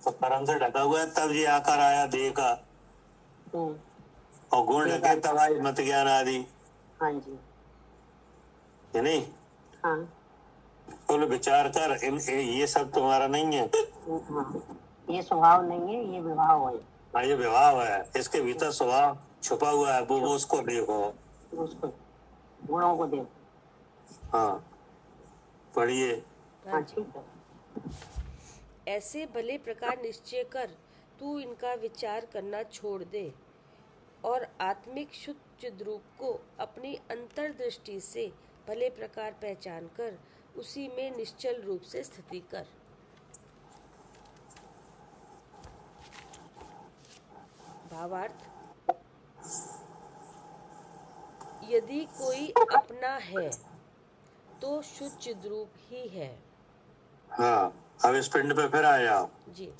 तो कर्म से ढका हुआ है, तब ये आकार आया देह का, और गुण ढके तब आई मत ज्ञान आदि, हाँ जी, कि नहीं? हाँ, बोलो विचार कर, ये सब तुम्हारा नहीं है। हाँ। ये स्वभाव नहीं है, ये विभाव है। हाँ, ये विभाव है, इसके भीतर स्वभाव छुपा हुआ है, वो उसको देखो, उसको गुणों को देखो। हाँ पढ़िए। हाँ, ठीक है। ऐसे भले प्रकार निश्चय कर तू इनका विचार करना छोड़ दे और आत्मिक शुद्ध चिद्रूप को अपनी अंतर्दृष्टि से भले प्रकार पहचान कर उसी में निश्चल रूप से स्थिति कर। भावार्थ, यदि कोई अपना है तो शुद्ध चिद्रूप ही है। हाँ, अब इस पिंड पे फिर आए आप। जी।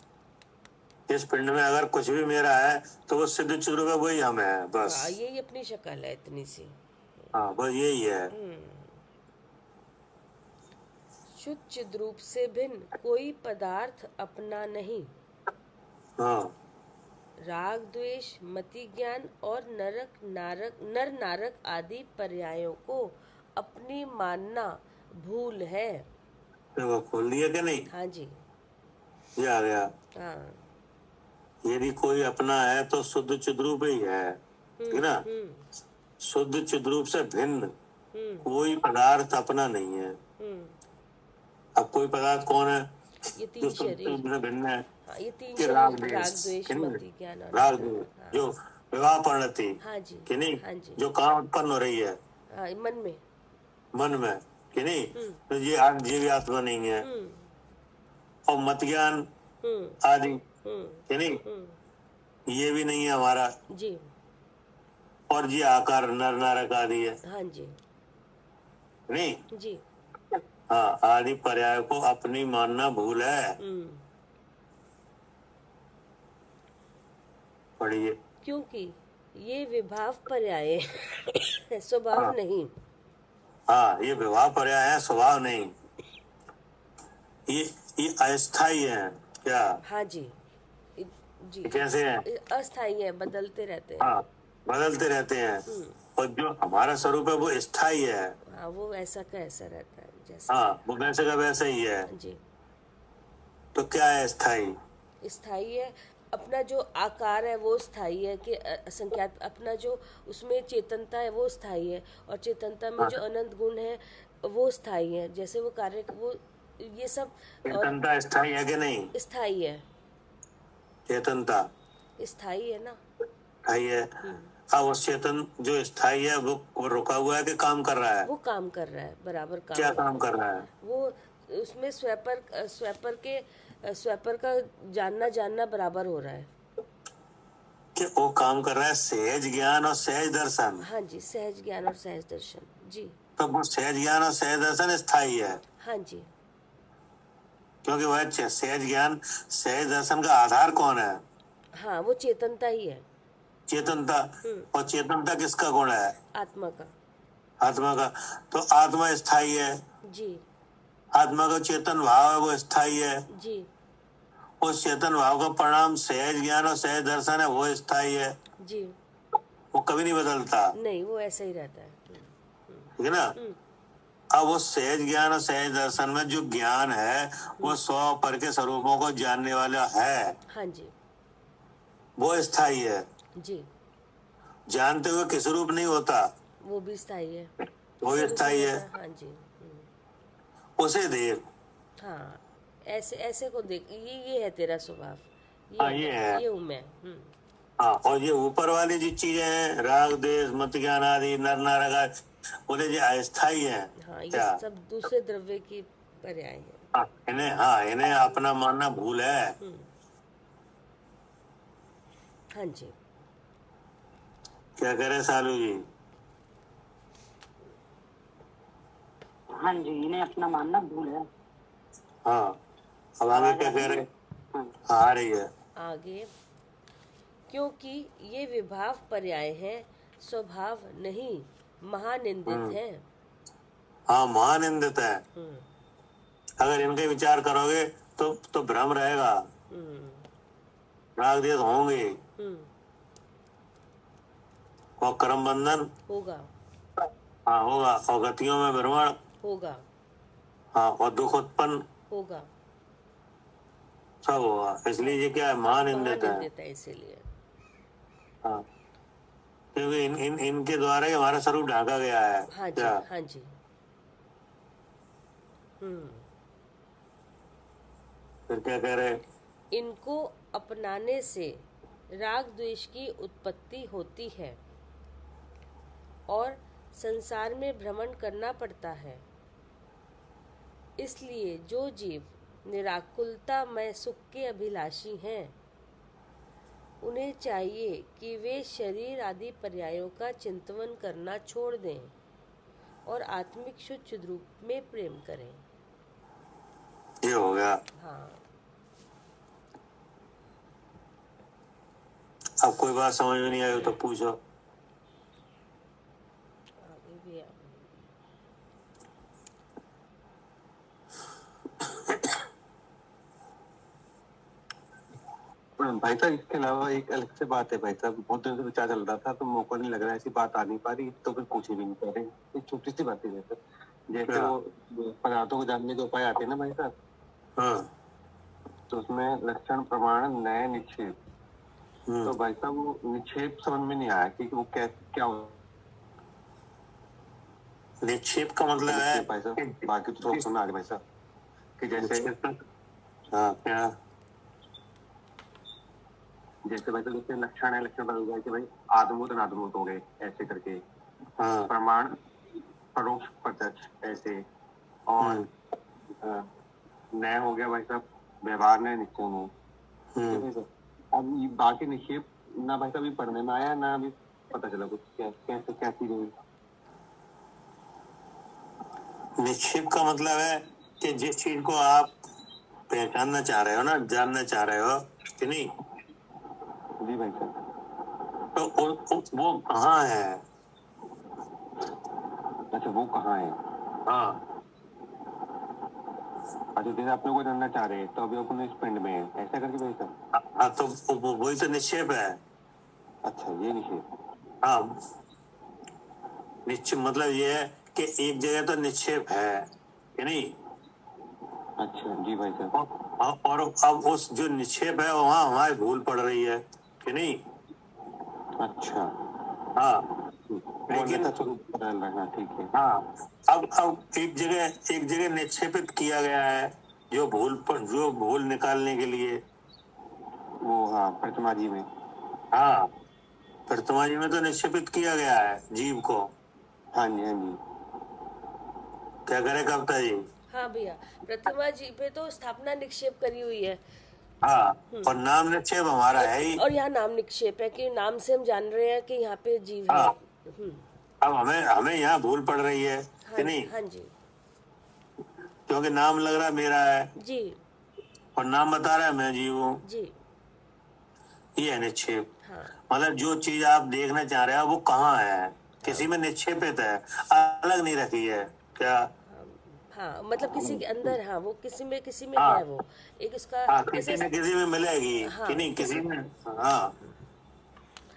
इस पिंड में अगर कुछ भी मेरा है तो वो सिद्ध चिद्रूप है, वही हम है, बस। हाँ, यही अपनी शक्ल है इतनी सी। हाँ, बस यही है। शुद्ध चिद्रूप से भिन्न कोई पदार्थ अपना नहीं। हाँ, राग द्वेष मति ज्ञान और नर नारक आदि पर्यायों को अपनी मानना भूल है। तो वो खोल दिया कि नहीं? हाँ जी, ये आ गया। हाँ। यदि कोई अपना है तो शुद्ध चिद्रूप ही है, ठीक ना? शुद्ध चिद्रूप से भिन्न कोई पदार्थ अपना नहीं है। अब कोई पदार्थ कौन है? ये जो तीन शुद्ध शरीर, से भिन्न है हाँ, ये तीन कि शरीर, राग राग द्वेष मति ज्ञान और राग द्वेष, हाँ, जो विवाह परिणति, हाँ जी, कि नहीं? हाँ जी, जो कहाँ उत्पन्न हो रही है? हाँ, मन में, कि नहीं? तो ये भी आत्मा नहीं है। और मत ज्ञान आदि, कि नहीं? ये भी नहीं है हमारा। जी, और ये आकार नर नारक आदि है, हाँ जी, नहीं? जी, हाँ, आदि पर्याय को अपनी मानना भूल है। पढ़िए। क्योंकि ये विभाव पर्याय है, स्वभाव नहीं। हाँ, ये विभाव पर्याय है, स्वभाव नहीं। ये अस्थाई है क्या? हाँ जी, जी, कैसे है? अस्थाई है, बदलते रहते हैं। हाँ, बदलते रहते हैं। और जो हमारा स्वरूप है वो स्थाई है। हाँ, वो ऐसा का ऐसा रहता है जैसा। हाँ, वो वैसे का वैसा ही है। जी, तो क्या है स्थाई? स्थाई है, अपना जो आकार है वो स्थाई है कि असंख्यात, अपना जो उसमें चेतनता है वो स्थाई है, और चेतनता में जो अनंत गुण है वो स्थाई है। जैसे वो कार्य, वो ये सब चेतनता स्थाई है कि नहीं? स्थाई है, चेतनता स्थाई है ना। स्थाई है। अब उस चेतन जो स्थाई है वो रुका हुआ है कि काम कर रहा है? वो काम कर रहा है, बराबर काम। क्या काम कर रहा है? वो उसमें स्वैपर का जानना बराबर हो रहा है। कि वो काम कर रहा है सहज ज्ञान और सहज दर्शन। हाँ जी, सहज ज्ञान और सहज दर्शन जी। तो वो सहज ज्ञान और सहज दर्शन स्थायी है, हाँ जी, क्योंकि वह सहज ज्ञान सहज दर्शन का आधार कौन है? हाँ वो चेतनता ही है, चेतनता। और चेतनता किसका गुण है? आत्मा का आत्मा का। तो आत्मा स्थायी है, जी। आत्मा का चेतन भाव है वो स्थायी है, जी उस चेतन भाव का परिणाम सहज ज्ञान और सहज दर्शन है वो स्थायी है, जी। वो कभी नहीं बदलता, नहीं, वो ऐसा ही रहता है। ठीक है ना। अब वो सहज ज्ञान और सहज दर्शन में जो ज्ञान है वो 100 पर के स्वरूपों को जानने वाला है, हाँ जी वो स्थायी है। जी, जानते हुए किस रूप नहीं होता, वो भी स्थायी है, वो भी स्थायी है। हाँ जी। उसे देख। हाँ, ऐसे ऐसे को देख, ये है तेरा स्वभाव, हाँ, ये है। ये हूँ मैं। हाँ, और ये ऊपर वाली जो चीजें हैं राग देश मत ज्ञान आदि नर नारक बोले जो अस्थायी है। हाँ, ये क्या? सब दूसरे द्रव्य की पर्याय है। इन्हें अपना मानना भूल है। हाँ जी। क्या करे सालू जी? हाँ जी, इन्हें अपना मानना भूल है। हाँ, अब आगे क्या कह रहे? हाँ, आ रही है आगे, क्योंकि ये विभाव पर्याय है, स्वभाव नहीं, महानिंदित है। हाँ, महानिंदित है। अगर इनके विचार करोगे तो भ्रम रहेगा, राग देश होंगे और कर्म बंधन होगा। हाँ होगा, और गतियों में भ्रमण होगा। हाँ, और दुख उत्पन्न होगा, सब होगा। इसलिए ये क्या है? महानिंदित है। महानिंदित है इसीलिए। हाँ, क्योंकि इनके द्वारा ही हमारा स्वरूप ढाका गया है। हाँ जी, क्या? हाँ जी। फिर क्या कह रहे? इनको अपनाने से राग द्वेष की उत्पत्ति होती है और संसार में भ्रमण करना पड़ता है। इसलिए जो जीव निराकुलता में सुख के अभिलाषी हैं, उन्हें चाहिए कि वे शरीर आदि पर्यायों का चिंतन करना छोड़ दें और आत्मिक शुद्ध रूप में प्रेम करें। ये हो गया। हाँ, अब कोई बात समझ में नहीं आई तो पूछो। आगे भी भाई साहब इसके अलावा एक अलग से बात है भाई साहब, बहुत दिन से विचार चल रहा था तो मौका नहीं लग रहा है, ऐसी बात आ नहीं पा रही तो फिर पूछी भी नहीं पा रही। एक छोटी सी बात है जैसे वो पदार्थों को जानने के उपाय आते हैं ना भाई साहब, हाँ, तो उसमें लक्षण प्रमाण नए निक्षेप, तो भाई साहब वो निक्षेप समझ में नहीं आया कि वो क्या होता निक्षेप का मतलब है भाई साहब। बाकी तो समझ में आ गया भाई साहब कि जैसे हाँ क्या जैसे भाई साहब जैसे लक्षण है, लक्षण बदल गया कि भाई आत्मभूत अनात्मभूत हो गए ऐसे करके, हाँ, प्रमाण परोक्ष प्रत्यक्ष ऐसे, और नया हो गया भाई साहब व्यवहार नए निश्चय में। ठीक है सर। अब ये बाकी निक्षेप ना भाई साहब पढ़ने में आया ना अभी पता चला कुछ कैसे क्या चीज हुई। निक्षेप का मतलब है कि जिस चीज को आप पहचानना चाह रहे हो ना, जानना चाह रहे हो कि नहीं, जी भाई साहब, तो वो कहाँ है? अच्छा वो कहाँ है? हाँ, अच्छा जैसे आप लोग को जानना चाह रहे हैं तो अभी अपन इस पिंड में है ऐसा करके भाई साहब। हाँ, तो वही तो निक्षेप है। अच्छा ये निक्षेप। हाँ, निक्षेप मतलब ये है कि एक जगह तो निक्षेप है कि नहीं। अच्छा जी भाई साहब। और अब उस जो निक्षेप है वहाँ हमारी भूल पड़ रही है कि नहीं। अच्छा हाँ, लेकिन ठीक है। हाँ, अब एक जगह निक्षेपित किया गया है जो भूल निकालने के लिए। वो हाँ प्रतिमा जी में। हाँ, प्रतिमा जी में तो निक्षेपित किया गया है जीव को। हाँ जी हाँ जी। क्या करे कविता जी? हाँ भैया, प्रतिमा जी पे तो स्थापना निक्षेप करी हुई है, हाँ, और नाम निक्षेप हमारा है ही। और यहाँ नाम निक्षेप है कि नाम से हम जान रहे हैं कि यहाँ पे जीव है। हाँ, अब हमें यहाँ भूल पड़ रही है कि हाँ नहीं, हाँ जी क्योंकि नाम लग रहा मेरा है जी और नाम बता रहा है मैं जीव हूँ। जी ये है निक्षेप। हाँ मतलब जो चीज आप देखना चाह रहे हो वो कहाँ है, किसी में निक्षेपित है, अलग नहीं रखी है क्या। हाँ, मतलब किसी के अंदर, हाँ वो किसी में हाँ है वो एक उसका हाँ, जैसे किसी न किसी में मिलेगी हाँ, कि नहीं, किसी में। हाँ,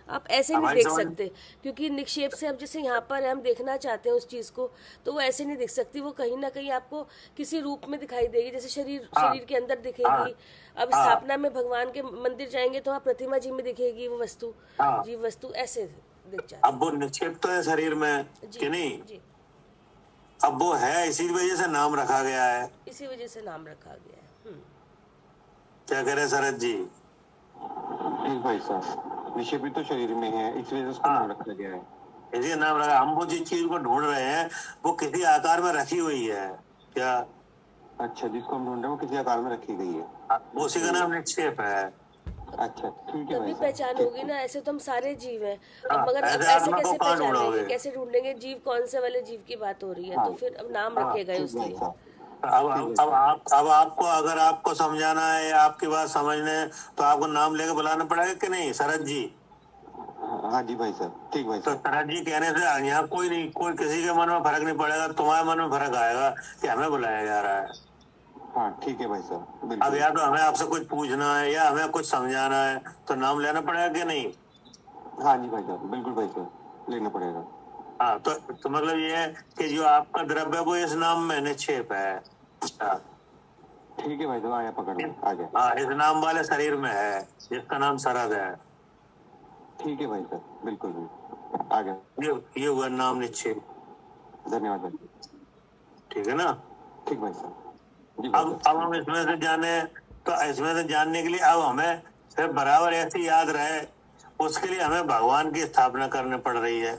आप ऐसे नहीं हमारी देख समझ। सकते, क्योंकि निक्षेप से हम जैसे यहाँ पर हम देखना चाहते हैं उस चीज को, तो वो ऐसे नहीं दिख सकती, वो कहीं ना कहीं आपको किसी रूप में दिखाई देगी, जैसे शरीर के अंदर दिखेगी। अब हाँ। स्थापना में भगवान के मंदिर जाएंगे तो वहाँ प्रतिमा जी में दिखेगी वो वस्तु, हाँ। जीव वस्तु ऐसे दिख जाती अब वो निक्षेप तो है शरीर में है। कि नहीं, जी, अब वो है, इसी वजह से नाम रखा गया है। इसी वजह से नाम रखा गया है। क्या कह रहे शरद जी। ठीक भाई साहब, निक्षेपित तो शरीर में है, इस वजह से उसका नाम रखा गया है। इसी नाम रखा। हम वो जिस चीज को ढूंढ रहे हैं वो किसी आकार में रखी हुई है क्या। अच्छा, जिसको हम ढूंढ रहे हैं वो किसी आकार में रखी गई है, उसी का नाम निक्षेप है। अच्छा ठीक है तभी भाई पहचान साहब। होगी ना, ऐसे तो हम सारे जीव हैं। हाँ, अब मगर अब ऐसे ऐसे आत्मा को कैसे कहाँ पहचानेंगे, ढूंढोगे? कैसे ढूंढेंगे जीव कौन से वाले जीव की बात हो रही है, तो फिर अब नाम रखे गए ठीक उसके भाई लिए। साहब। अब आपको अगर आपको समझाना है या आपकी बात समझने है तो आपको नाम लेके बुलाना पड़ेगा कि नहीं शरद जी। हाँ जी भाई साहब, ठीक भाई तो साहब। शरद जी कहने से यहाँ कोई नहीं, कोई किसी के मन में फर्क नहीं पड़ेगा, तुम्हारे मन में फर्क आएगा कि हमें बुलाया जा रहा है। हाँ ठीक है भाई साहब, अब बिल्कुल। या तो हमें आपसे कुछ पूछना है या हमें कुछ समझाना है तो नाम लेना पड़ेगा कि नहीं। हाँ जी भाई साहब, बिल्कुल भाई साहब, लेना पड़ेगा। हाँ, तो मतलब ये है कि जो आपका द्रव्य है वो इस नाम में निक्षेप है। हाँ, ठीक है भाई साहब, आया पकड़ में, आ गया। हाँ, इस नाम वाले शरीर में है जिसका नाम शरद है। ठीक है भाई साहब, बिल्कुल बिल्कुल, आ गया। ये हुआ नाम निक्षेप। धन्यवाद भाई। ठीक है ना। ठीक भाई साहब जी भाई अब साहब। हम इसमें से जाने, तो इसमें से जानने के लिए अब हमें फिर बराबर ऐसे याद रहे, उसके लिए हमें भगवान की स्थापना करनी पड़ रही है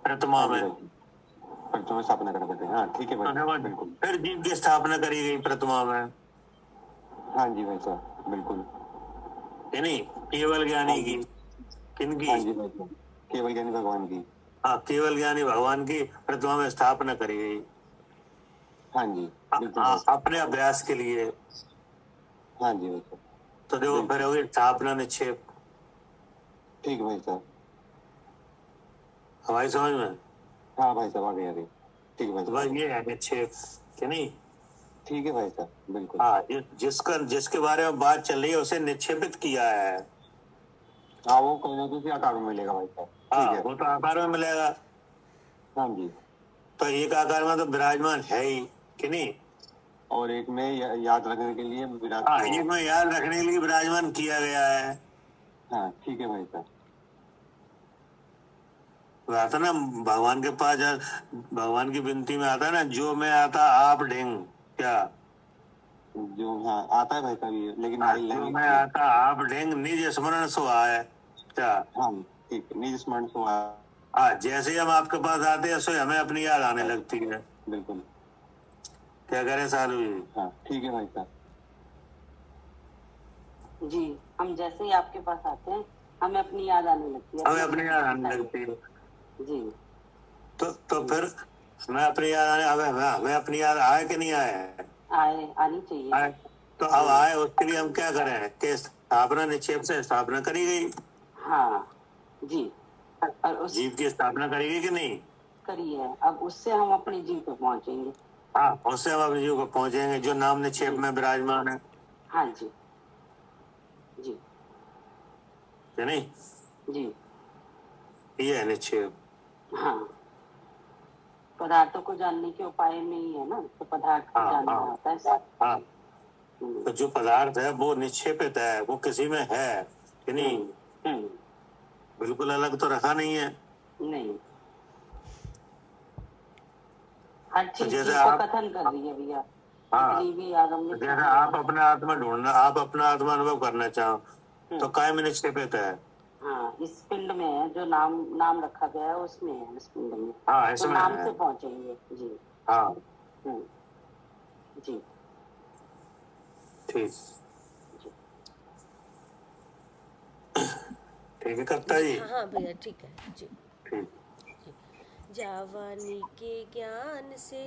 प्रतिमा हाँ जी में। भाई साहब, प्रतिमा स्थापना करना पड़ता है। हाँ ठीक है भाई साहब, बिल्कुल। फिर जीव की स्थापना करी गई प्रतिमा में, हाँ जी भाई साहब, बिल्कुल। है नहीं, केवल ज्ञानी की। किनकी। हाँ जी भाई साहब, केवल ज्ञानी भगवान की। हाँ, केवल ज्ञानी भगवान की प्रतिमा में स्थापना करी गई। हाँ जी बिल्कुल भाई साहब। अपने अभ्यास के लिए। हाँ जी भाई साहब, तो देखो फिर होगी स्थापना निक्षेप। ठीक भाई साहब। हमारी समझ में। हाँ भाई साहब, आ गया, आ गया। ठीक है भाई तो साहब, बस ये है निक्षेप कि नहीं। ठीक है भाई साहब, बिल्कुल। हाँ, जिसके बारे में बात चल रही है उसे निक्षेपित किया है। हाँ, वो कोई ना किसी आकार में मिलेगा भाई साहब। हाँ, ठीक है। वो तो आकार में मिलेगा। हाँ जी। तो एक आकार में तो विराजमान है ही कि नहीं। और एक में याद रखने के लिए विराट। हाँ, एक में याद रखने के लिए विराजमान किया गया है। हाँ ठीक है भाई साहब। आता ना भगवान के पास, भगवान की विनती में आता है ना, जो मैं आता आप ढेंग क्या। जो हाँ आता है भाई साहब ये, लेकिन जो मैं आता आप ढेंग निज स्मरण सो आए क्या। हाँ ठीक है, निज स्मरण सो आए। हाँ, जैसे ही हम आपके पास आते हैं सो हमें अपनी याद आने लगती है। बिल्कुल। क्या करें सालू जी। हाँ ठीक है भाई साहब। जी, हम जैसे ही आपके पास आते हैं हमें अपनी याद आने लगती है। हमें अपनी याद आने लगती है। जी। तो फिर हमें अपनी याद आने, हमें अपनी याद आए कि नहीं आए। आनी चाहिए। आए। तो अब आए उसके लिए हम क्या करें कि स्थापना निक्षेप से स्थापना करी गई। हाँ जी। और उस जीव की स्थापना करी गई कि नहीं करी है, अब उससे हम अपने जीव पे पहुंचेंगे। हाँ, उससे हम अपने जीव को पहुंचेंगे जो नाम निक्षेप में विराजमान है। हाँ जी जी कि नहीं। जी। ये है निक्षेप। हाँ, पदार्थों को जानने के उपाय नहीं है ना, तो पदार्थ को हाँ, जानना हाँ। होता है। हाँ, तो जो पदार्थ है वो निक्षेपित है, वो किसी में है कि नहीं। बिल्कुल अलग तो रखा नहीं है। नहीं, हर चीज जैसे को आप- कथन कर रही है भैया। हाँ, जितनी भी आदम ने जैसे आप अपना आत्मा ढूंढना, आप अपना आत्मा अनुभव करना चाहो तो काय में निक्षेपित है। हाँ, इस पिंड में है जो नाम रखा गया है, उसमें है, इस पिंड में। हाँ, तो इसमें नाम है। से पहुंचेंगे। जी हाँ जी। ठीक। ठीक है कविता जी? हाँ हाँ भैया ठीक है जी। ठीक। जावानी के ज्ञान से